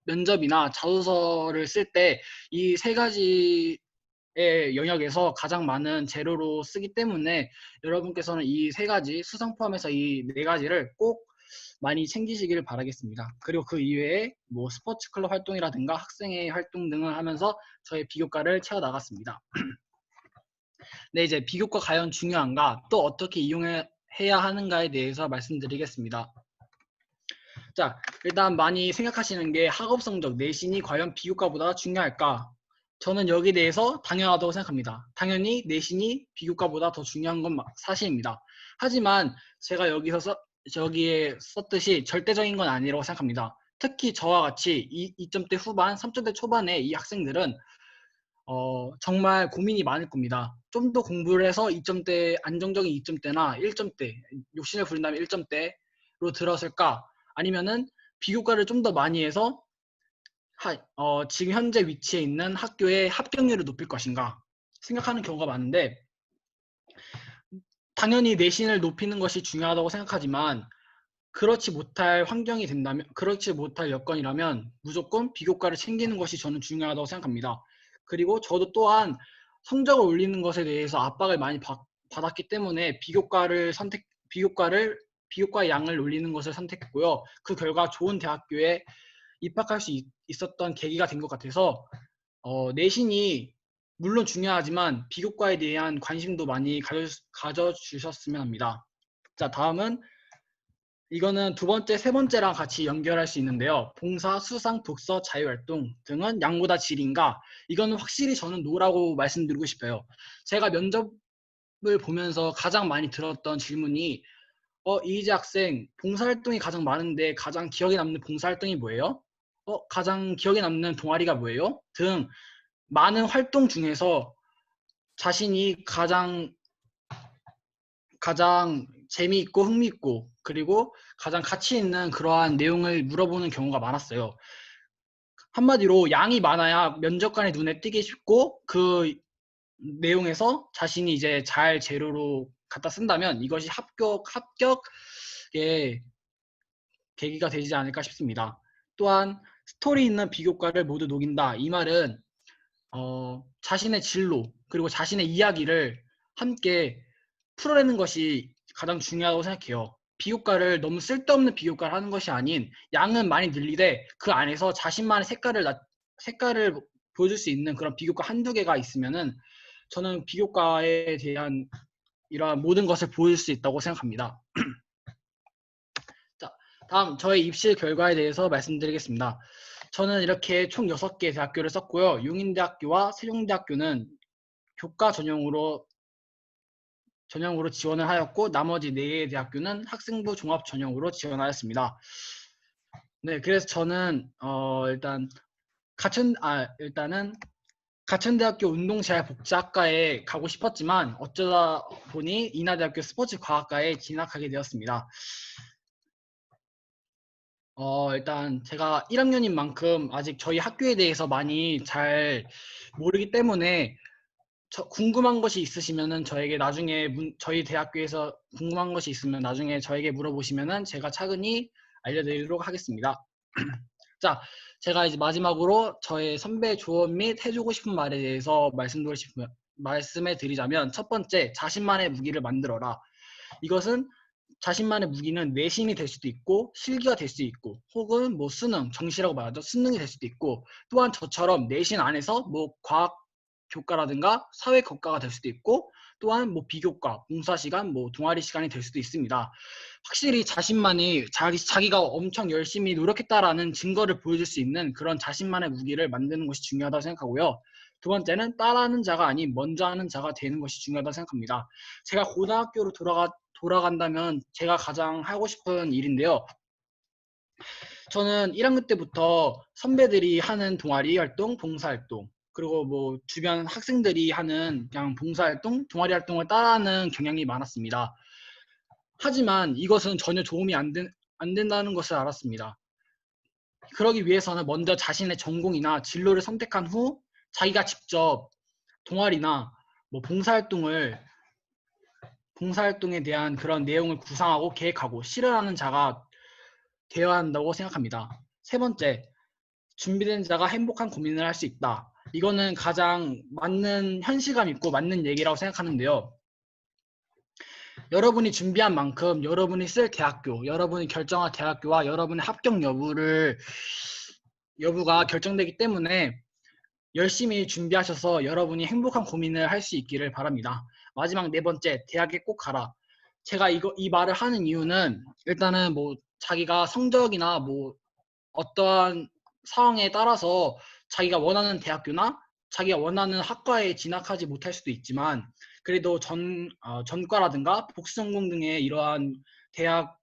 면접이나 자소서를 쓸 때 이 3가지의 영역에서 가장 많은 재료로 쓰기 때문에 여러분께서는 이 3가지 수상 포함해서 이 4가지를 꼭 많이 챙기시기를 바라겠습니다. 그리고 그 이외에 뭐 스포츠 클럽 활동이라든가 학생회 활동 등을 하면서 저의 비교과를 채워나갔습니다. 네, 이제 비교과 과연 중요한가, 또 어떻게 이용해야 하는가에 대해서 말씀드리겠습니다. 자, 일단 많이 생각하시는 게 학업 성적, 내신이 과연 비교과보다 중요할까? 저는 여기에 대해서 당연하다고 생각합니다. 당연히 내신이 비교과보다 더 중요한 건 사실입니다. 하지만 제가 저기에 썼듯이 절대적인 건 아니라고 생각합니다. 특히 저와 같이 2점대 후반, 3점대 초반의 이 학생들은 정말 고민이 많을 겁니다. 좀 더 공부를 해서 2점대, 안정적인 2점대나 1점대, 욕심을 부린다면 1점대로 들어설까? 아니면은 비교과를 좀 더 많이 해서 지금 현재 위치에 있는 학교의 합격률을 높일 것인가? 생각하는 경우가 많은데, 당연히 내신을 높이는 것이 중요하다고 생각하지만, 그렇지 못할 환경이 된다면, 그렇지 못할 여건이라면 무조건 비교과를 챙기는 것이 저는 중요하다고 생각합니다. 그리고 저도 또한 성적을 올리는 것에 대해서 압박을 많이 받았기 때문에 비교과의 양을 올리는 것을 선택했고요. 그 결과 좋은 대학교에 입학할 수 있었던 계기가 된 것 같아서 내신이 물론 중요하지만 비교과에 대한 관심도 많이 가져주셨으면 합니다. 자, 다음은 이거는 두 번째, 세 번째랑 같이 연결할 수 있는데요. 봉사, 수상, 독서, 자유활동 등은 양보다 질인가? 이거는 확실히 저는 노라고 말씀드리고 싶어요. 제가 면접을 보면서 가장 많이 들었던 질문이 이희재 학생 봉사활동이 가장 많은데 가장 기억에 남는 봉사활동이 뭐예요? 가장 기억에 남는 동아리가 뭐예요? 등 많은 활동 중에서 자신이 가장 재미있고 흥미있고 그리고 가장 가치 있는 그러한 내용을 물어보는 경우가 많았어요. 한마디로 양이 많아야 면접관의 눈에 띄기 쉽고 그 내용에서 자신이 이제 잘 재료로 갖다 쓴다면 이것이 합격의 계기가 되지 않을까 싶습니다. 또한 스토리 있는 비교과를 모두 녹인다. 이 말은 자신의 진로 그리고 자신의 이야기를 함께 풀어내는 것이 가장 중요하다고 생각해요. 비교과를 너무 쓸데없는 비교과를 하는 것이 아닌 양은 많이 늘리되 그 안에서 자신만의 색깔을 보여줄 수 있는 그런 비교과 한두 개가 있으면은 저는 비교과에 대한 이러한 모든 것을 보여줄 수 있다고 생각합니다. 자, 다음 저의 입시 결과에 대해서 말씀드리겠습니다. 저는 이렇게 총 6개 대학교를 썼고요. 용인대학교와 세종대학교는 교과 전형으로 지원을 하였고 나머지 4개의 대학교는 학생부 종합 전형으로 지원하였습니다. 네, 그래서 저는 일단은 가천대학교 운동재활복지학과에 가고 싶었지만 어쩌다 보니 인하대학교 스포츠과학과에 진학하게 되었습니다. 일단 제가 1학년인 만큼 아직 저희 학교에 대해서 많이 잘 모르기 때문에 궁금한 것이 있으시면은 저에게 나중에 저희 대학교에서 궁금한 것이 있으면 나중에 저에게 물어보시면은 제가 차근히 알려드리도록 하겠습니다. 자, 제가 이제 마지막으로 저의 선배 조언 및 해주고 싶은 말에 대해서 말씀해 드리자면 첫 번째, 자신만의 무기를 만들어라. 이것은 자신만의 무기는 내신이 될 수도 있고 실기가 될 수도 있고 혹은 뭐 수능, 정시라고 말하죠. 수능이 될 수도 있고 또한 저처럼 내신 안에서 뭐 과학 교과라든가 사회 교과가 될 수도 있고 또한 뭐 비교과, 봉사 시간, 뭐 동아리 시간이 될 수도 있습니다. 확실히 자신만이 자기가 엄청 열심히 노력했다라는 증거를 보여줄 수 있는 그런 자신만의 무기를 만드는 것이 중요하다고 생각하고요. 두 번째는 따라하는 자가 아닌 먼저 하는 자가 되는 것이 중요하다고 생각합니다. 제가 고등학교로 돌아간다면 제가 가장 하고 싶은 일인데요. 저는 1학년 때부터 선배들이 하는 동아리 활동, 봉사 활동 그리고 뭐 주변 학생들이 하는 그냥 봉사활동, 동아리 활동을 따라하는 경향이 많았습니다. 하지만 이것은 전혀 도움이 안 된다는 것을 알았습니다. 그러기 위해서는 먼저 자신의 전공이나 진로를 선택한 후 자기가 직접 동아리나 뭐 봉사활동에 대한 그런 내용을 구상하고 계획하고 실현하는 자가 되어야 한다고 생각합니다. 세 번째, 준비된 자가 행복한 고민을 할 수 있다. 이거는 가장 맞는 현실감 있고 맞는 얘기라고 생각하는데요. 여러분이 준비한 만큼 여러분이 쓸 대학교, 여러분이 결정할 대학교와 여러분의 합격 여부가 결정되기 때문에 열심히 준비하셔서 여러분이 행복한 고민을 할 수 있기를 바랍니다. 마지막 네 번째, 대학에 꼭 가라. 제가 이 말을 하는 이유는 일단은 뭐 자기가 성적이나 뭐 어떠한 상황에 따라서 자기가 원하는 대학교나 자기가 원하는 학과에 진학하지 못할 수도 있지만 그래도 전과라든가 복수전공 등의 이러한 대학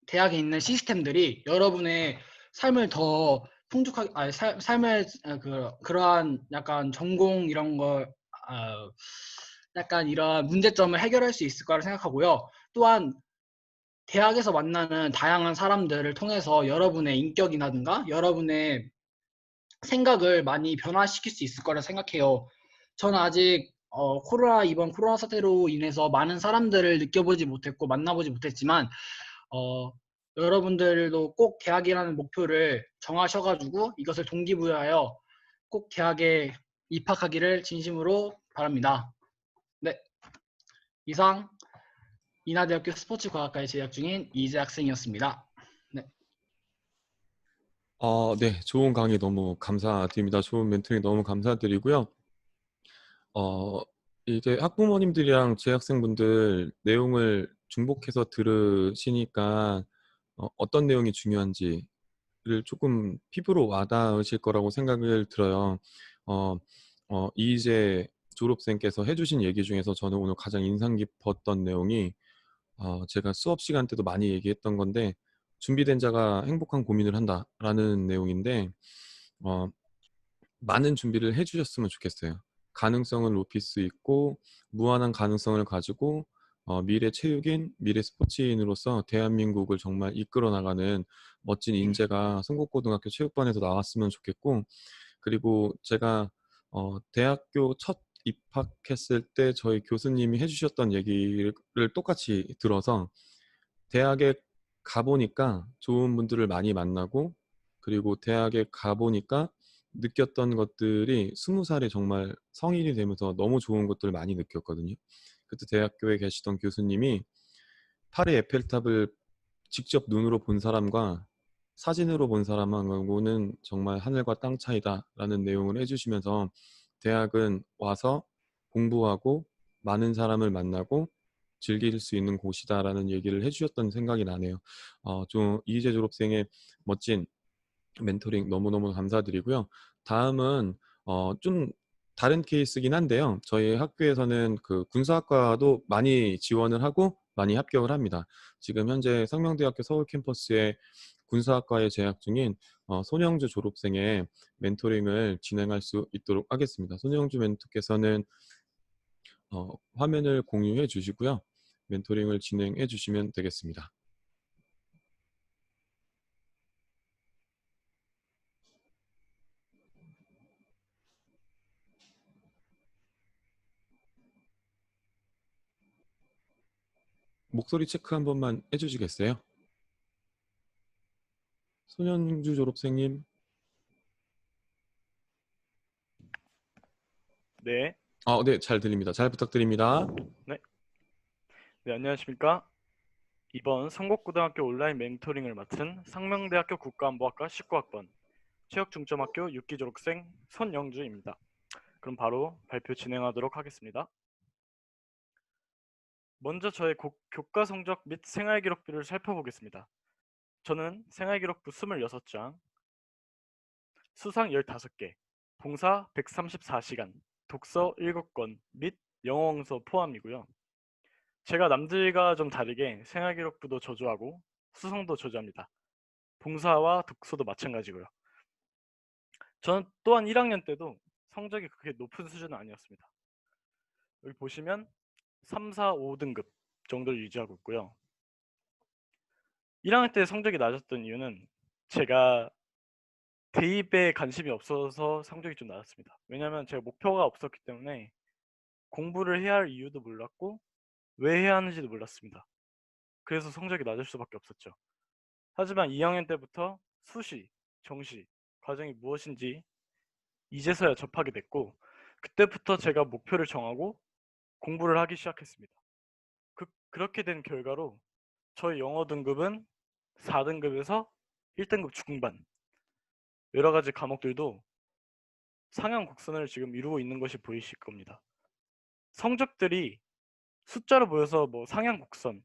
대학에 있는 시스템들이 여러분의 삶을 더 풍족하게, 삶을 그러한 약간 전공 이런 걸 약간 이런 문제점을 해결할 수 있을 거라 생각하고요. 또한 대학에서 만나는 다양한 사람들을 통해서 여러분의 인격이라든가 여러분의 생각을 많이 변화시킬 수 있을 거라 생각해요. 저는 아직 이번 코로나 사태로 인해서 많은 사람들을 느껴보지 못했고 만나보지 못했지만 여러분들도 꼭 대학이라는 목표를 정하셔가지고 이것을 동기부여하여 꼭 대학에 입학하기를 진심으로 바랍니다. 네, 이상 인하대학교 스포츠과학과에 재학 중인 이재 학생이었습니다. 네. 네, 좋은 강의 너무 감사드립니다. 좋은 멘토링 너무 감사드리고요. 이제 학부모님들이랑 재학생분들 내용을 중복해서 들으시니까 어떤 내용이 중요한지를 조금 피부로 와닿으실 거라고 생각을 들어요. 이제 졸업생께서 해주신 얘기 중에서 저는 오늘 가장 인상 깊었던 내용이 제가 수업 시간 때도 많이 얘기했던 건데 준비된 자가 행복한 고민을 한다라는 내용인데 많은 준비를 해주셨으면 좋겠어요. 가능성을 높일 수 있고 무한한 가능성을 가지고 미래 체육인, 미래 스포츠인으로서 대한민국을 정말 이끌어 나가는 멋진 인재가 성곡고등학교 체육반에서 나왔으면 좋겠고, 그리고 제가 대학교 첫 입학했을 때 저희 교수님이 해주셨던 얘기를 똑같이 들어서 대학에 가보니까 좋은 분들을 많이 만나고, 그리고 대학에 가보니까 느꼈던 것들이 20살에 정말 성인이 되면서 너무 좋은 것들을 많이 느꼈거든요. 그때 대학교에 계시던 교수님이 파리 에펠탑을 직접 눈으로 본 사람과 사진으로 본 사람하고는 정말 하늘과 땅 차이다라는 내용을 해주시면서 대학은 와서 공부하고 많은 사람을 만나고 즐길 수 있는 곳이다라는 얘기를 해주셨던 생각이 나네요. 좀 이제 졸업생의 멋진 멘토링 너무너무 감사드리고요. 다음은 좀 다른 케이스긴 한데요. 저희 학교에서는 그 군사학과도 많이 지원을 하고 많이 합격을 합니다. 지금 현재 상명대학교 서울 캠퍼스에 군사학과에 재학 중인 손영주 졸업생의 멘토링을 진행할 수 있도록 하겠습니다. 손영주 멘토께서는 화면을 공유해 주시고요. 멘토링을 진행해 주시면 되겠습니다. 목소리 체크 한 번만 해주시겠어요? 손영주 졸업생님. 네, 네, 잘 들립니다. 잘 부탁드립니다. 네, 안녕하십니까? 이번 성곡고등학교 온라인 멘토링을 맡은 상명대학교 국가안보학과 19학번 체육중점학교 6기 졸업생 손영주입니다. 그럼 바로 발표 진행하도록 하겠습니다. 먼저 저의 교과 성적 및 생활기록부를 살펴보겠습니다. 저는 생활기록부 26장, 수상 15개, 봉사 134시간, 독서 7권 및 영어원서 포함이고요. 제가 남들과 좀 다르게 생활기록부도 저조하고 수성도 저조합니다. 봉사와 독서도 마찬가지고요. 저는 또한 1학년 때도 성적이 그렇게 높은 수준은 아니었습니다. 여기 보시면 3, 4, 5등급 정도를 유지하고 있고요. 1학년 때 성적이 낮았던 이유는 제가 대입에 관심이 없어서 성적이 좀 낮았습니다. 왜냐하면 제가 목표가 없었기 때문에 공부를 해야 할 이유도 몰랐고 왜 해야 하는지도 몰랐습니다. 그래서 성적이 낮을 수밖에 없었죠. 하지만 2학년 때부터 수시, 정시 과정이 무엇인지 이제서야 접하게 됐고, 그때부터 제가 목표를 정하고 공부를 하기 시작했습니다. 그렇게 된 결과로 저희 영어 등급은 4등급에서 1등급 중반, 여러 가지 과목들도 상향 곡선을 지금 이루고 있는 것이 보이실 겁니다. 성적들이 숫자로 보여서 뭐 상향 곡선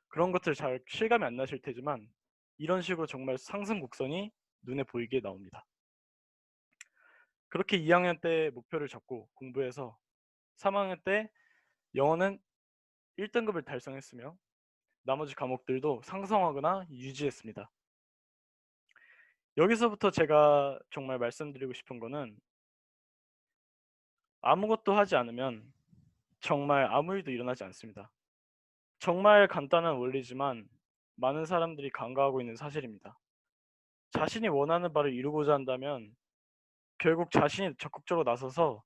그런 것들 잘 실감이 안 나실 테지만 이런 식으로 정말 상승 곡선이 눈에 보이게 나옵니다. 그렇게 2학년 때 목표를 잡고 공부해서 3학년 때 영어는 1등급을 달성했으며 나머지 과목들도 상승하거나 유지했습니다. 여기서부터 제가 정말 말씀드리고 싶은 거는 아무것도 하지 않으면 정말 아무 일도 일어나지 않습니다. 정말 간단한 원리지만 많은 사람들이 간과하고 있는 사실입니다. 자신이 원하는 바를 이루고자 한다면 결국 자신이 적극적으로 나서서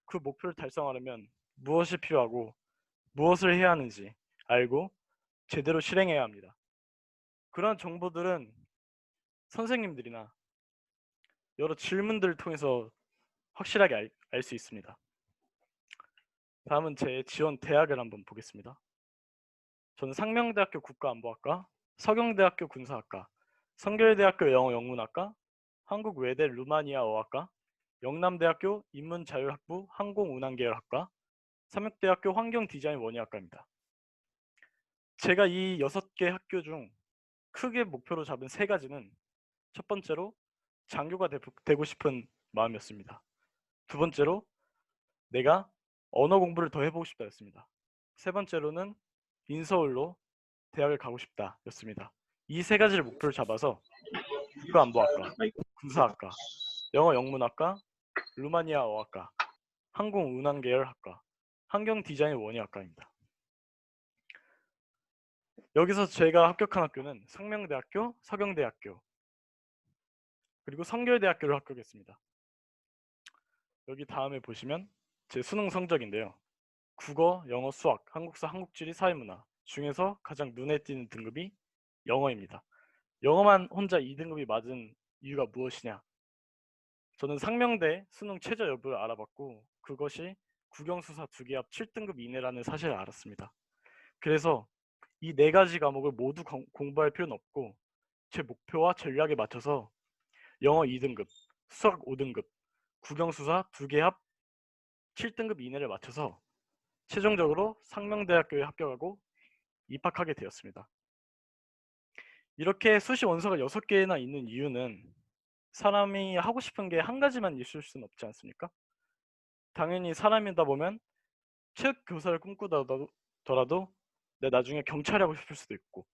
그 목표를 달성하려면 무엇이 필요하고 무엇을 해야 하는지 알고 제대로 실행해야 합니다. 그러한 정보들은 선생님들이나 여러 질문들을 통해서 확실하게 알 수 있습니다. 다음은 제 지원 대학을 한번 보겠습니다. 저는 상명대학교 국가안보학과, 서경대학교 군사학과, 성결대학교 영어영문학과, 한국외대 루마니아 어학과, 영남대학교 인문자율학부 항공운항계열학과, 삼육대학교 환경디자인 원예학과입니다. 제가 이 6개 학교 중 크게 목표로 잡은 3가지는 첫 번째로 장교가 되고 싶은 마음이었습니다. 두 번째로 내가 언어 공부를 더 해보고 싶다였습니다. 세 번째로는 인서울로 대학을 가고 싶다였습니다. 이 3가지를 목표를 잡아서 국가안보학과, 군사학과, 영어영문학과, 루마니아 어학과, 항공운항계열학과, 환경디자인 원예학과입니다. 여기서 제가 합격한 학교는 상명대학교, 서경대학교, 그리고 성결대학교를 합격했습니다. 여기 다음에 보시면 제 수능 성적인데요. 국어, 영어, 수학, 한국사, 한국지리, 사회문화 중에서 가장 눈에 띄는 등급이 영어입니다. 영어만 혼자 2등급이 맞은 이유가 무엇이냐? 저는 상명대 수능 최저 여부를 알아봤고 그것이 국영수사 2개 합 7등급 이내라는 사실을 알았습니다. 그래서 이 4가지 과목을 모두 공부할 필요는 없고 제 목표와 전략에 맞춰서 영어 2등급, 수학 5등급, 국영수사 2개 합 7등급 이내를 맞춰서 최종적으로 상명대학교에 합격하고 입학하게 되었습니다. 이렇게 수시 원서가 6개나 있는 이유는 사람이 하고 싶은 게 한 가지만 있을 수는 없지 않습니까? 당연히 사람이다 보면 체육 교사를 꿈꾸더라도 나중에 경찰이 하고 싶을 수도 있고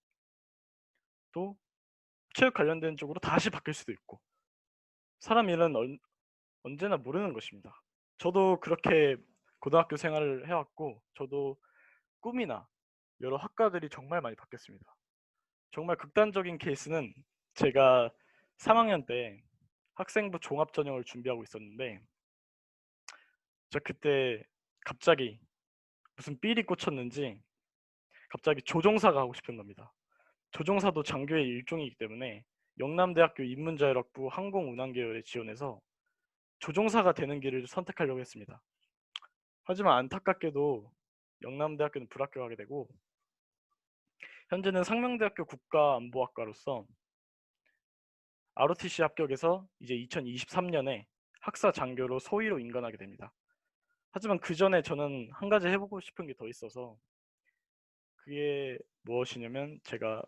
또 체육 관련된 쪽으로 다시 바뀔 수도 있고 사람 일은 언제나 모르는 것입니다. 저도 그렇게 고등학교 생활을 해왔고 저도 꿈이나 여러 학과들이 정말 많이 바뀌었습니다. 정말 극단적인 케이스는 제가 3학년 때 학생부 종합전형을 준비하고 있었는데 저 그때 갑자기 무슨 삘이 꽂혔는지 갑자기 조종사가 하고 싶은 겁니다. 조종사도 장교의 일종이기 때문에 영남대학교 인문자율학부 항공운항계열에 지원해서 조종사가 되는 길을 선택하려고 했습니다. 하지만 안타깝게도 영남대학교는 불합격하게 되고 현재는 상명대학교 국가안보학과로서 ROTC 합격해서 이제 2023년에 학사 장교로 소위로 임관하게 됩니다. 하지만 그 전에 저는 한 가지 해보고 싶은 게 더 있어서 그게 무엇이냐면 제가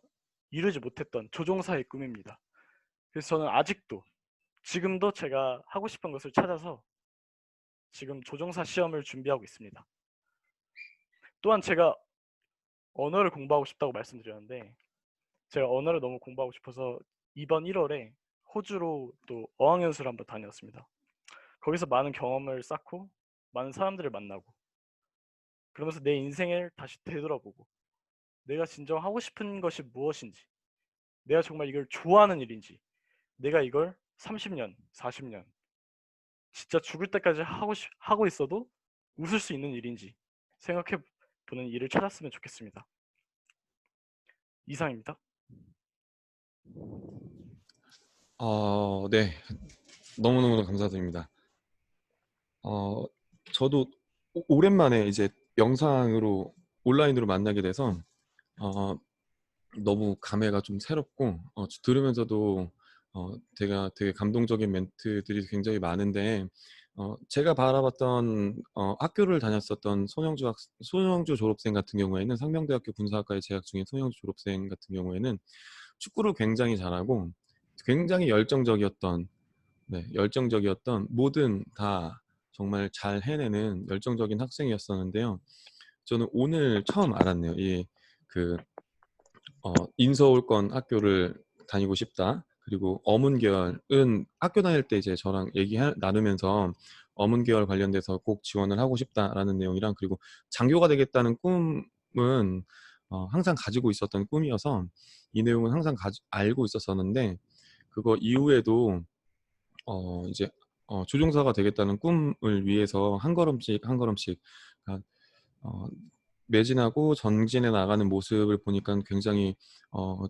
이루지 못했던 조종사의 꿈입니다. 그래서 저는 아직도 지금도 제가 하고 싶은 것을 찾아서 지금 조종사 시험을 준비하고 있습니다. 또한 제가 언어를 공부하고 싶다고 말씀드렸는데 제가 언어를 너무 공부하고 싶어서 이번 1월에 호주로 또 어학연수를 한번 다녔습니다. 거기서 많은 경험을 쌓고 많은 사람들을 만나고 그러면서 내 인생을 다시 되돌아보고 내가 진정 하고 싶은 것이 무엇인지 내가 정말 이걸 좋아하는 일인지 내가 이걸 30년, 40년 진짜 죽을 때까지 하고 있어도 웃을 수 있는 일인지 생각해 보는 일을 찾았으면 좋겠습니다. 이상입니다. 네. 너무너무 감사드립니다. 저도 오랜만에 이제 영상으로 온라인으로 만나게 돼서 너무 감회가 좀 새롭고 들으면서도 되게 감동적인 멘트들이 굉장히 많은데 제가 바라봤던 학교를 다녔었던 손영주 졸업생 같은 경우에는 상명대학교 군사학과에 재학 중인 손영주 졸업생 같은 경우에는 축구를 굉장히 잘하고 굉장히 열정적이었던 뭐든 다 정말 잘 해내는 열정적인 학생이었었는데요. 저는 오늘 처음 알았네요. 그 인서울권 학교를 다니고 싶다. 그리고 어문계열은 학교 다닐 때 이제 저랑 나누면서 어문계열 관련돼서 꼭 지원을 하고 싶다라는 내용이랑, 그리고 장교가 되겠다는 꿈은 항상 가지고 있었던 꿈이어서 이 내용은 항상 알고 있었었는데, 그거 이후에도 이제 조종사가 되겠다는 꿈을 위해서 한 걸음씩 한 걸음씩 어, 매진하고 전진해 나가는 모습을 보니까 굉장히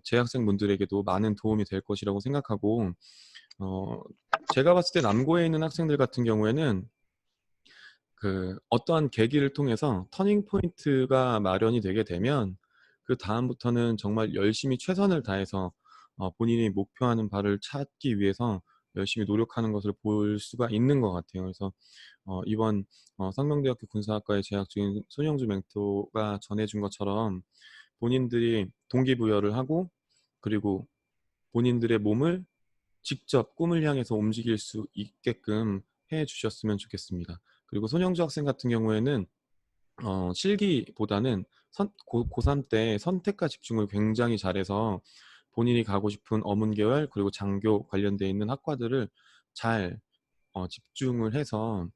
재학생분들에게도 많은 도움이 될 것이라고 생각하고, 제가 봤을 때 남고에 있는 학생들 같은 경우에는 그 어떠한 계기를 통해서 터닝 포인트가 마련이 되게 되면 그 다음부터는 정말 열심히 최선을 다해서 본인이 목표하는 바를 찾기 위해서 열심히 노력하는 것을 볼 수가 있는 것 같아요. 그래서 이번 상명대학교 군사학과에 재학 중인 손영주 멘토가 전해준 것처럼 본인들이 동기부여를 하고, 그리고 본인들의 몸을 직접 꿈을 향해서 움직일 수 있게끔 해 주셨으면 좋겠습니다. 그리고 손영주 학생 같은 경우에는 실기보다는 고3 때 선택과 집중을 굉장히 잘해서 본인이 가고 싶은 어문계열 그리고 장교 관련돼 있는 학과들을 잘 집중을 해서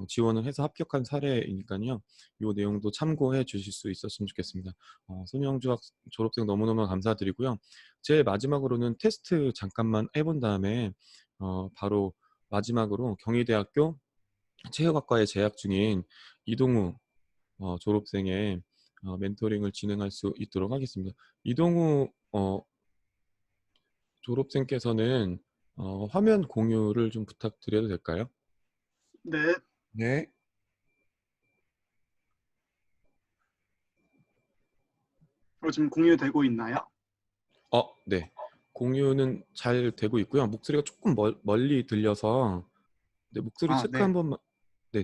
지원을 해서 합격한 사례이니까요. 이 내용도 참고해 주실 수 있었으면 좋겠습니다. 손영주 졸업생 너무너무 감사드리고요. 제일 마지막으로는 테스트 잠깐만 해본 다음에 바로 마지막으로 경희대학교 체육학과에 재학 중인 이동우 졸업생의 멘토링을 진행할 수 있도록 하겠습니다. 이동우 졸업생께서는 화면 공유를 좀 부탁드려도 될까요? 네, 네. 지금 공유되고 있나요? 네. 공유는 잘 되고 있고요. 목소리가 조금 멀리 들려서 네, 목소리 체크 네. 한 번만. 네.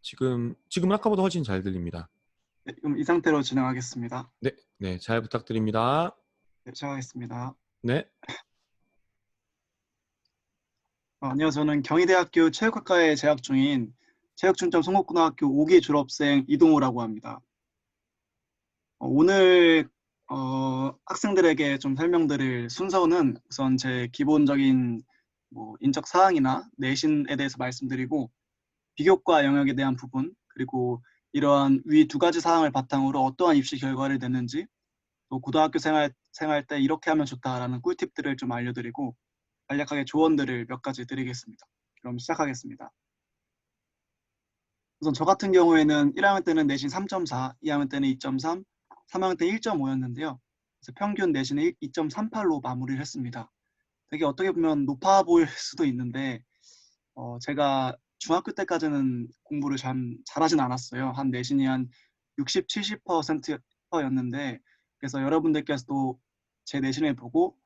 지금은 아까보다 훨씬 잘 들립니다. 네, 그럼 이 상태로 진행하겠습니다. 네. 네, 잘 부탁드립니다. 네, 시작하겠습니다. 네. 안녕하세요. 저는 경희대학교 체육학과에 재학 중인 체육중점 송곡고등학교 5기 졸업생 이동우라고 합니다. 오늘 학생들에게 좀 설명드릴 순서는 우선 제 기본적인 인적 사항이나 내신에 대해서 말씀드리고, 비교과 영역에 대한 부분, 그리고 이러한 위 두 가지 사항을 바탕으로 어떠한 입시 결과를 냈는지, 또 고등학교 생활 때 이렇게 하면 좋다라는 꿀팁들을 좀 알려드리고 간략하게 조언들을 몇 가지 드리겠습니다. 그럼 시작하겠습니다. 우선 저 같은 경우에는 1학년 때는 내신 3.4, 2학년 때는 2.3, 3학년 때 1.5였는데요. 그래서 평균 내신을 2.38로 마무리를 했습니다. 되게 어떻게 보면 높아 보일 수도 있는데 제가 중학교 때까지는 공부를 잘하진 않았어요. 한 내신이 한 60, 70%였는데, 그래서 여러분들께서도 제 내신을 보고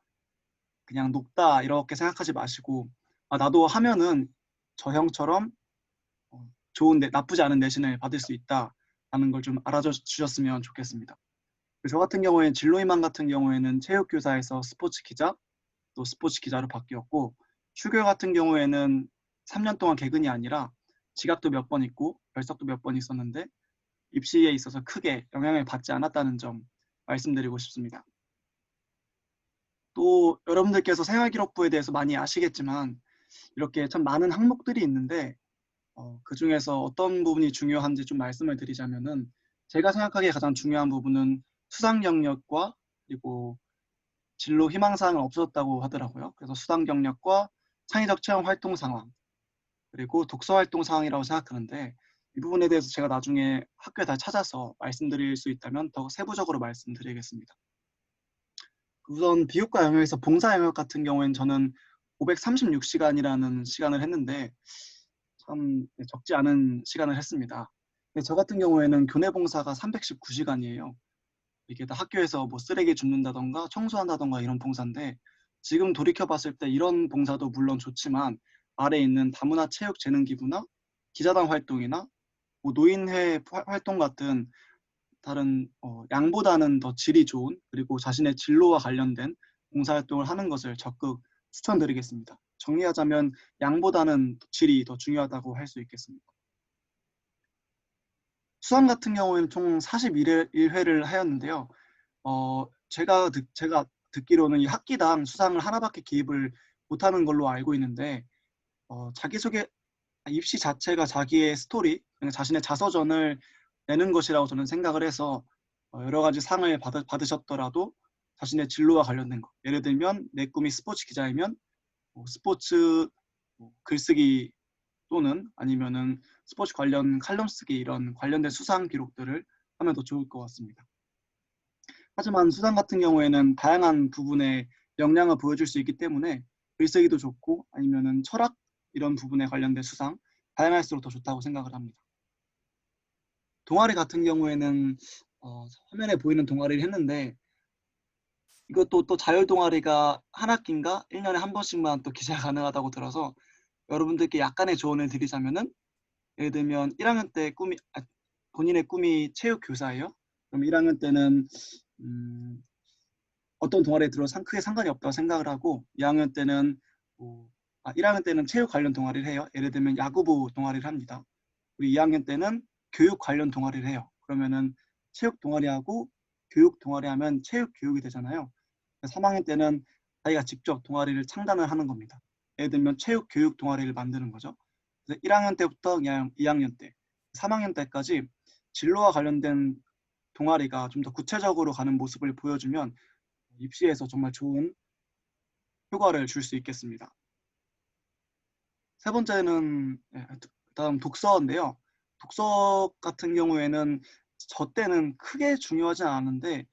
그냥 높다 이렇게 생각하지 마시고, 나도 하면은 저 형처럼 나쁘지 않은 내신을 받을 수 있다라는 걸 좀 알아주셨으면 좋겠습니다. 저 같은 경우에 진로희망 같은 경우에는 체육교사에서 스포츠 기자, 또 스포츠 기자로 바뀌었고, 추교 같은 경우에는 3년 동안 개근이 아니라 지각도 몇 번 있고 결석도 몇 번 있었는데 입시에 있어서 크게 영향을 받지 않았다는 점 말씀드리고 싶습니다. 또 여러분들께서 생활기록부에 대해서 많이 아시겠지만 이렇게 참 많은 항목들이 있는데 그 중에서 어떤 부분이 중요한지 좀 말씀을 드리자면은, 제가 생각하기에 가장 중요한 부분은 수상 경력과 그리고 진로 희망사항은 없어졌다고 하더라고요. 그래서 수상 경력과 창의적 체험 활동 상황, 그리고 독서 활동 상황이라고 생각하는데, 이 부분에 대해서 제가 나중에 학교에 다시 찾아서 말씀드릴 수 있다면 더 세부적으로 말씀드리겠습니다. 우선 비교과 영역에서 봉사 영역 같은 경우에는 저는 536시간이라는 시간을 했는데 참 적지 않은 시간을 했습니다. 근데 저 같은 경우에는 교내 봉사가 319시간이에요. 이게 다 학교에서 쓰레기 줍는다던가 청소한다던가 이런 봉사인데, 지금 돌이켜봤을 때 이런 봉사도 물론 좋지만 아래에 있는 다문화 체육재능기부나 기자단 활동이나 노인회 활동 같은 다른 양보다는 더 질이 좋은, 그리고 자신의 진로와 관련된 봉사활동을 하는 것을 적극 추천드리겠습니다. 정리하자면 양보다는 질이 더 중요하다고 할 수 있겠습니다. 수상 같은 경우에는 총 41회를 하였는데요. 제가 듣기로는 이 학기당 수상을 하나밖에 기입을 못하는 걸로 알고 있는데 자기소개 입시 자체가 자기의 스토리, 그냥 자신의 자서전을 내는 것이라고 저는 생각을 해서 여러 가지 상을 받으셨더라도 자신의 진로와 관련된 것, 예를 들면 내 꿈이 스포츠 기자이면 스포츠 글쓰기 또는 아니면은 스포츠 관련 칼럼 쓰기 이런 관련된 수상 기록들을 하면 더 좋을 것 같습니다. 하지만 수상 같은 경우에는 다양한 부분에 역량을 보여줄 수 있기 때문에 글쓰기도 좋고 아니면은 철학 이런 부분에 관련된 수상 다양할수록 더 좋다고 생각을 합니다. 동아리 같은 경우에는 화면에 보이는 동아리를 했는데 이것도 또 자율 동아리가 한 학기인가 1년에 한 번씩만 또 기재가 가능하다고 들어서 여러분들께 약간의 조언을 드리자면은 예를 들면 1학년 때 본인의 꿈이 체육 교사예요. 그럼 1학년 때는 어떤 동아리에 들어서 크게 상관이 없다고 생각을 하고 2학년 때는 1학년 때는 체육 관련 동아리를 해요. 예를 들면 야구부 동아리를 합니다. 그리고 2학년 때는 교육 관련 동아리를 해요. 그러면은 체육 동아리하고 교육 동아리 하면 체육 교육이 되잖아요. 3학년 때는 자기가 직접 동아리를 창단을 하는 겁니다. 예를 들면 체육 교육 동아리를 만드는 거죠. 그래서 1학년 때부터 2학년 때, 3학년 때까지 진로와 관련된 동아리가 좀 더 구체적으로 가는 모습을 보여주면 입시에서 정말 좋은 효과를 줄 수 있겠습니다. 세 번째는 다음 독서인데요. 독서 같은 경우에는 저 때는 크게 중요하지 않았는데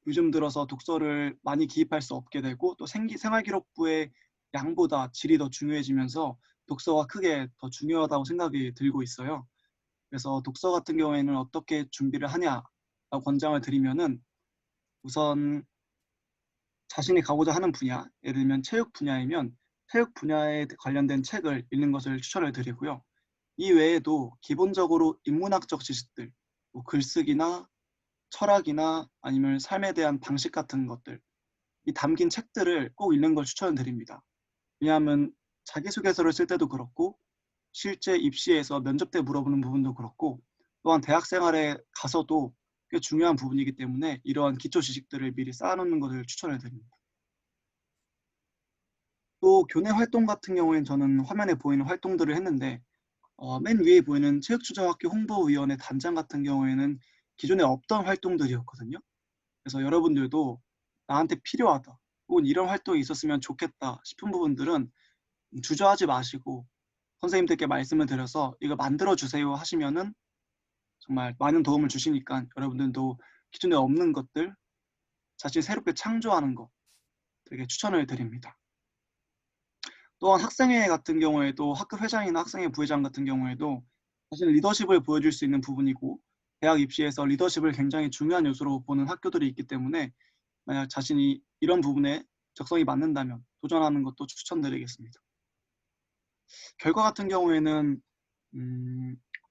요즘 들어서 독서를 많이 기입할 수 없게 되고 또 생활기록부의 양보다 질이 더 중요해지면서 독서가 크게 더 중요하다고 생각이 들고 있어요. 그래서 독서 같은 경우에는 어떻게 준비를 하냐라고 권장을 드리면은 우선 자신이 가고자 하는 분야, 예를 들면 체육 분야이면 체육 분야에 관련된 책을 읽는 것을 추천을 드리고요. 이 외에도 기본적으로 인문학적 지식들, 뭐 글쓰기나 철학이나 아니면 삶에 대한 방식 같은 것들, 이 담긴 책들을 꼭 읽는 걸 추천드립니다. 왜냐하면 자기소개서를 쓸 때도 그렇고 실제 입시에서 면접 때 물어보는 부분도 그렇고 또한 대학 생활에 가서도 꽤 중요한 부분이기 때문에 이러한 기초 지식들을 미리 쌓아놓는 것을 추천을 드립니다. 또 교내 활동 같은 경우에는 저는 화면에 보이는 활동들을 했는데 맨 위에 보이는 체육추정학교 홍보위원회 단장 같은 경우에는 기존에 없던 활동들이었거든요. 그래서 여러분들도 나한테 필요하다 혹은 이런 활동이 있었으면 좋겠다 싶은 부분들은 주저하지 마시고 선생님들께 말씀을 드려서 이거 만들어주세요 하시면은 정말 많은 도움을 주시니까 여러분들도 기존에 없는 것들 자신이 새롭게 창조하는 거 되게 추천을 드립니다. 또한 학생회 같은 경우에도 학급 회장이나 학생회 부회장 같은 경우에도 사실 리더십을 보여줄 수 있는 부분이고 대학 입시에서 리더십을 굉장히 중요한 요소로 보는 학교들이 있기 때문에 만약 자신이 이런 부분에 적성이 맞는다면 도전하는 것도 추천드리겠습니다. 결과 같은 경우에는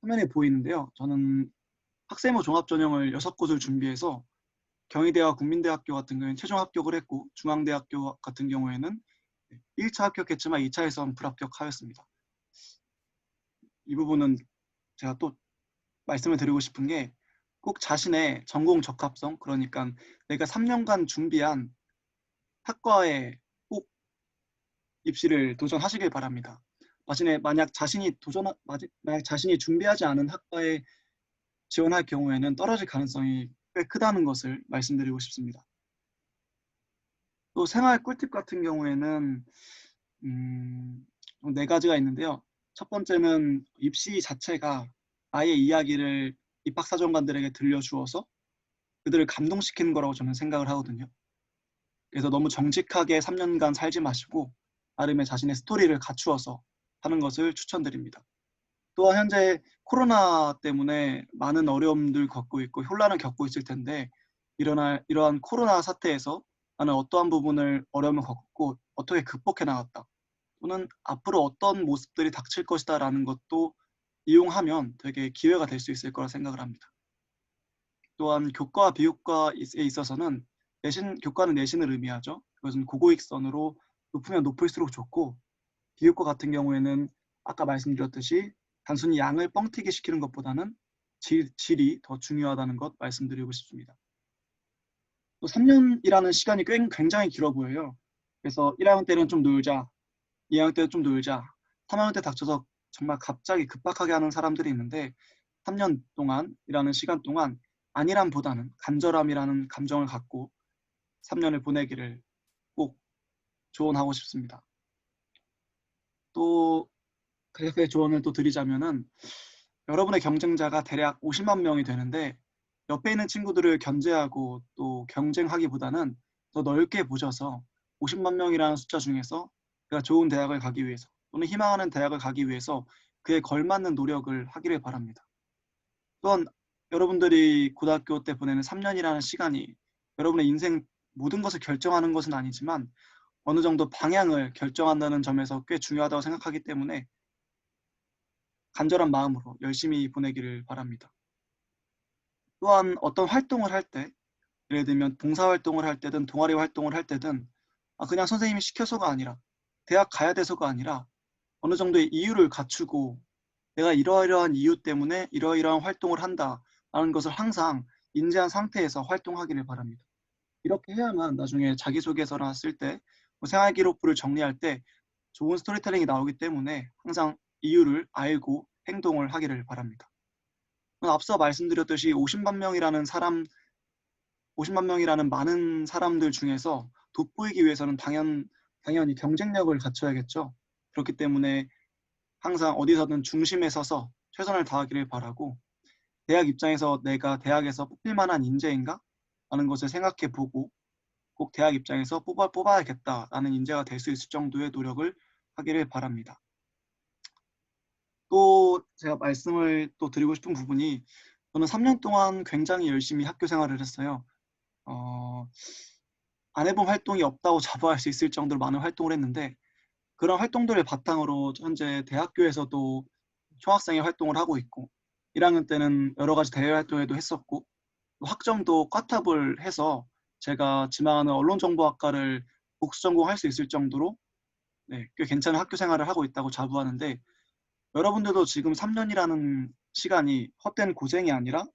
화면에 보이는데요. 저는 학생부 종합전형을 6곳을 준비해서 경희대와 국민대학교 같은 경우에는 최종 합격을 했고 중앙대학교 같은 경우에는 1차 합격했지만 2차에선 불합격하였습니다. 이 부분은 제가 또 말씀을 드리고 싶은 게 꼭 자신의 전공 적합성, 그러니까 내가 3년간 준비한 학과에 꼭 입시를 도전하시길 바랍니다. 만약 자신이 준비하지 않은 학과에 지원할 경우에는 떨어질 가능성이 꽤 크다는 것을 말씀드리고 싶습니다. 또 생활 꿀팁 같은 경우에는 4가지가 있는데요. 첫 번째는 입시 자체가 아예 이야기를 입학사정관들에게 들려주어서 그들을 감동시키는 거라고 저는 생각을 하거든요. 그래서 너무 정직하게 3년간 살지 마시고 나름의 자신의 스토리를 갖추어서 하는 것을 추천드립니다. 또한 현재 코로나 때문에 많은 어려움들 겪고 있고 혼란을 겪고 있을 텐데 이러한 코로나 사태에서 나는 어떠한 부분을 어려움을 겪고 어떻게 극복해 나갔다 또는 앞으로 어떤 모습들이 닥칠 것이다 라는 것도 이용하면 되게 기회가 될 수 있을 거라 생각을 합니다. 또한 교과와 비교과에 있어서는 교과는 내신을 의미하죠. 그것은 고고익선으로 높으면 높을수록 좋고 비교과 같은 아까 말씀드렸듯이 단순히 양을 뻥튀기 시키는 것보다는 질이 더 중요하다는 것 말씀드리고 싶습니다. 또 3년이라는 시간이 굉장히 길어 보여요. 그래서 1학년 때는 좀 놀자, 2학년 때는 좀 놀자, 3학년 때 닥쳐서 정말 갑자기 급박하게 하는 사람들이 있는데 3년 동안이라는 시간 동안 안일함보다는 간절함이라는 감정을 갖고 3년을 보내기를 꼭 조언하고 싶습니다. 또 그렇게 조언을 또 드리자면은 여러분의 경쟁자가 대략 50만 명이 되는데 옆에 있는 친구들을 견제하고 또 경쟁하기보다는 더 넓게 보셔서 50만 명이라는 숫자 중에서 내가 좋은 대학을 가기 위해서 또는 희망하는 대학을 가기 위해서 그에 걸맞는 노력을 하기를 바랍니다. 또한 여러분들이 고등학교 때 보내는 3년이라는 시간이 여러분의 인생 모든 것을 결정하는 것은 아니지만 어느 정도 방향을 결정한다는 점에서 꽤 중요하다고 생각하기 때문에 간절한 마음으로 열심히 보내기를 바랍니다. 또한 어떤 활동을 할 때, 예를 들면 봉사활동을 할 때든 동아리 활동을 할 때든 그냥 선생님이 시켜서가 아니라 대학 가야 돼서가 아니라 어느 정도의 이유를 갖추고 내가 이러이러한 이유 때문에 이러이러한 활동을 한다라는 것을 항상 인지한 상태에서 활동하기를 바랍니다. 이렇게 해야만 나중에 자기소개서나 쓸 때 생활기록부를 정리할 때 좋은 스토리텔링이 나오기 때문에 항상 이유를 알고 행동을 하기를 바랍니다. 앞서 말씀드렸듯이 50만 명이라는 많은 사람들 중에서 돋보이기 위해서는 당연히 경쟁력을 갖춰야겠죠. 그렇기 때문에 항상 어디서든 중심에 서서 최선을 다하기를 바라고 대학 입장에서 내가 대학에서 뽑힐 만한 인재인가? 라는 것을 생각해 보고 꼭 대학 입장에서 뽑아야겠다라는 인재가 될 수 있을 정도의 노력을 하기를 바랍니다. 또 제가 말씀을 또 드리고 싶은 부분이 저는 3년 동안 굉장히 열심히 학교 생활을 했어요. 안 해본 활동이 없다고 자부할 수 있을 정도로 많은 활동을 했는데 그런 활동들을 바탕으로 현재 대학교에서도 총학생회 활동을 하고 있고 1학년 때는 여러 가지 대외 활동에도 했었고 학점도 꽈탑을 해서 제가 지망하는 언론정보학과를 복수 전공할 수 있을 정도로 꽤 괜찮은 학교 생활을 하고 있다고 자부하는데 여러분들도 지금 3년이라는 시간이 헛된 고생이 아니라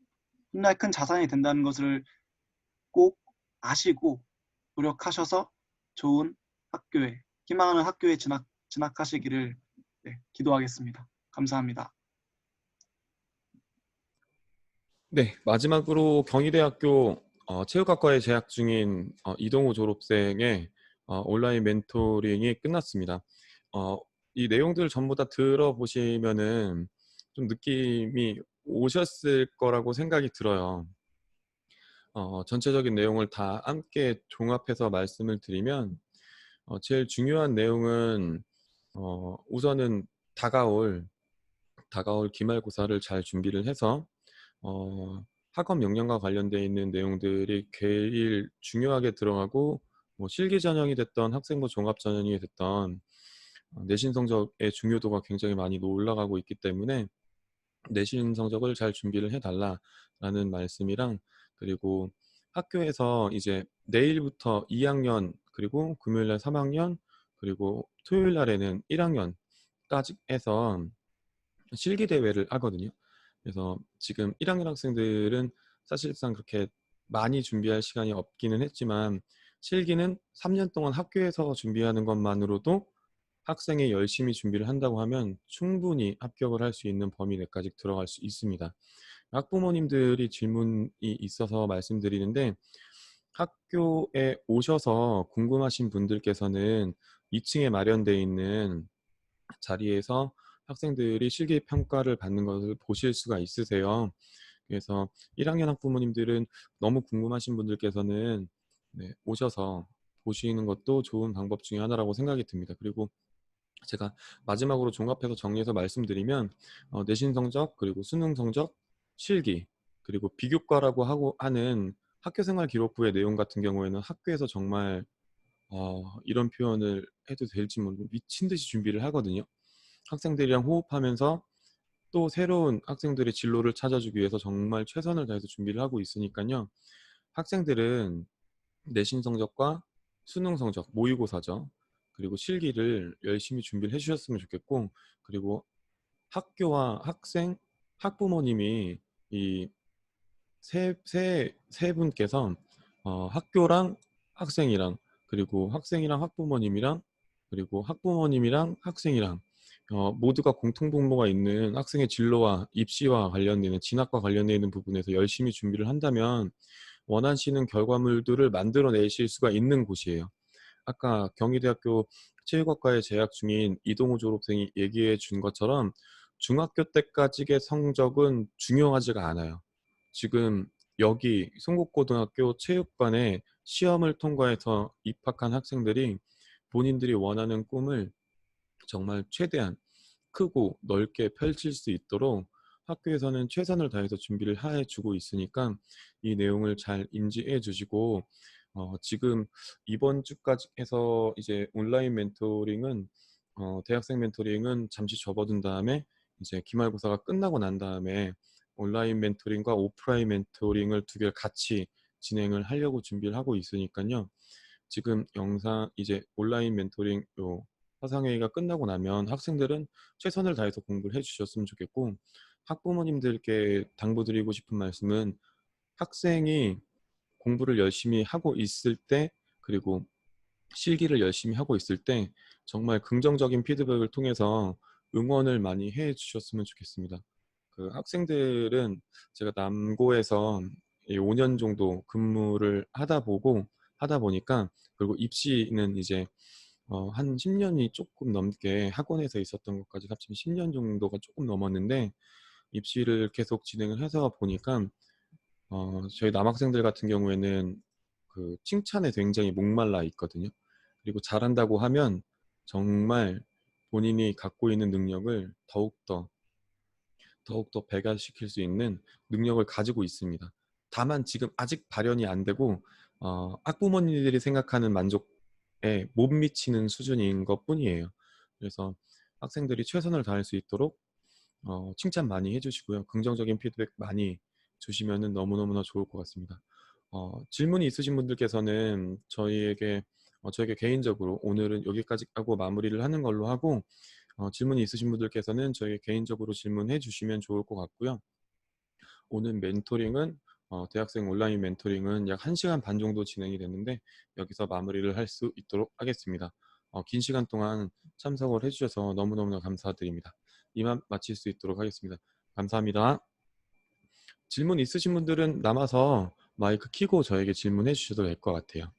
훗날 큰 자산이 된다는 것을 꼭 아시고 노력하셔서 좋은 학교에 희망하는 학교에 진학하시기를 기도하겠습니다. 감사합니다. 네, 마지막으로 경희대학교 체육학과에 재학 중인 이동호 졸업생의 온라인 멘토링이 끝났습니다. 이 내용들 전부 다 들어보시면은 좀 느낌이 오셨을 거라고 생각이 들어요. 전체적인 내용을 다 함께 종합해서 말씀을 드리면 제일 중요한 내용은 우선은 다가올 기말고사를 잘 준비를 해서 학업 역량과 관련되어 있는 내용들이 제일 중요하게 들어가고 뭐 실기 전형이 됐던 학생부 종합 전형이 됐던 내신 성적의 중요도가 굉장히 많이 올라가고 있기 때문에 내신 성적을 잘 준비를 해달라라는 말씀이랑 그리고 학교에서 이제 내일부터 2학년 그리고 금요일날 3학년 그리고 토요일날에는 1학년까지 해서 실기 대회를 하거든요. 그래서 지금 1학년 학생들은 사실상 그렇게 많이 준비할 시간이 없기는 했지만 실기는 3년 동안 학교에서 준비하는 것만으로도 학생이 열심히 준비를 한다고 하면 충분히 합격을 할 수 있는 범위 내까지 들어갈 수 있습니다. 학부모님들이 질문이 있어서 말씀드리는데 학교에 오셔서 궁금하신 분들께서는 2층에 마련되어 있는 자리에서 학생들이 실기 평가를 받는 것을 보실 수가 있으세요. 그래서 1학년 학부모님들은 너무 궁금하신 분들께서는 오셔서 보시는 것도 좋은 방법 중에 하나라고 생각이 듭니다. 그리고 제가 마지막으로 종합해서 정리해서 말씀드리면 내신 성적 그리고 수능 성적 실기 그리고 비교과라고 하는 학교생활 기록부의 내용 같은 경우에는 학교에서 정말 이런 표현을 해도 될지 모르고 미친 듯이 준비를 하거든요. 학생들이랑 호흡하면서 또 새로운 학생들의 진로를 찾아주기 위해서 정말 최선을 다해서 준비를 하고 있으니까요. 학생들은 내신 성적과 수능 성적, 모의고사죠. 그리고 실기를 열심히 준비를 해주셨으면 좋겠고 그리고 학교와 학생, 학부모님이 이 세 분께서 학교랑 학생이랑 그리고 학생이랑 학부모님이랑 그리고 학부모님이랑 학생이랑 모두가 공통분모가 있는 학생의 진로와 입시와 관련되는 진학과 관련되어 있는 부분에서 열심히 준비를 한다면 원하시는 결과물들을 만들어내실 수가 있는 곳이에요. 아까 경희대학교 체육학과에 재학 중인 이동우 졸업생이 얘기해 준 것처럼 중학교 때까지의 성적은 중요하지가 않아요. 지금 여기 송곡고등학교 체육관에 시험을 통과해서 입학한 학생들이 본인들이 원하는 꿈을 정말 최대한 크고 넓게 펼칠 수 있도록 학교에서는 최선을 다해서 준비를 해주고 있으니까 이 내용을 잘 인지해 주시고 지금 이번 주까지 해서 이제 온라인 멘토링은 대학생 멘토링은 잠시 접어둔 다음에 이제 기말고사가 끝나고 난 다음에 온라인 멘토링과 오프라인 멘토링을 두 개를 같이 진행을 하려고 준비를 하고 있으니까요. 지금 영상 이제 온라인 멘토링 요 화상회의가 끝나고 나면 학생들은 최선을 다해서 공부를 해주셨으면 좋겠고 학부모님들께 당부드리고 싶은 말씀은 학생이 공부를 열심히 하고 있을 때 그리고 실기를 열심히 하고 있을 때 정말 긍정적인 피드백을 통해서 응원을 많이 해 주셨으면 좋겠습니다. 그 학생들은 제가 남고에서 5년 정도 근무를 하다 보니까 그리고 입시는 이제 한 10년이 조금 넘게 학원에서 있었던 것까지 합치면 10년 정도가 조금 넘었는데 입시를 계속 진행을 해서 보니까 저희 남학생들 같은 경우에는 그 칭찬에 굉장히 목말라 있거든요. 그리고 잘한다고 하면 정말 본인이 갖고 있는 능력을 더욱더 배가시킬 수 있는 능력을 가지고 있습니다. 다만 지금 아직 발현이 안 되고 학부모님들이 생각하는 만족에 못 미치는 수준인 것뿐이에요. 그래서 학생들이 최선을 다할 수 있도록 칭찬 많이 해주시고요. 긍정적인 피드백 많이 주시면 너무너무나 좋을 것 같습니다. 질문이 있으신 분들께서는 저희에게 개인적으로 오늘은 여기까지 하고 마무리를 하는 걸로 하고 질문이 있으신 분들께서는 저에게 개인적으로 질문해 주시면 좋을 것 같고요. 오늘 멘토링은 대학생 온라인 멘토링은 약 1시간 반 정도 진행이 됐는데 여기서 마무리를 할 수 있도록 하겠습니다. 긴 시간 동안 참석을 해주셔서 너무너무 감사드립니다. 이만 마칠 수 있도록 하겠습니다. 감사합니다. 질문 있으신 분들은 남아서 마이크 켜고 저에게 질문해 주셔도 될 것 같아요.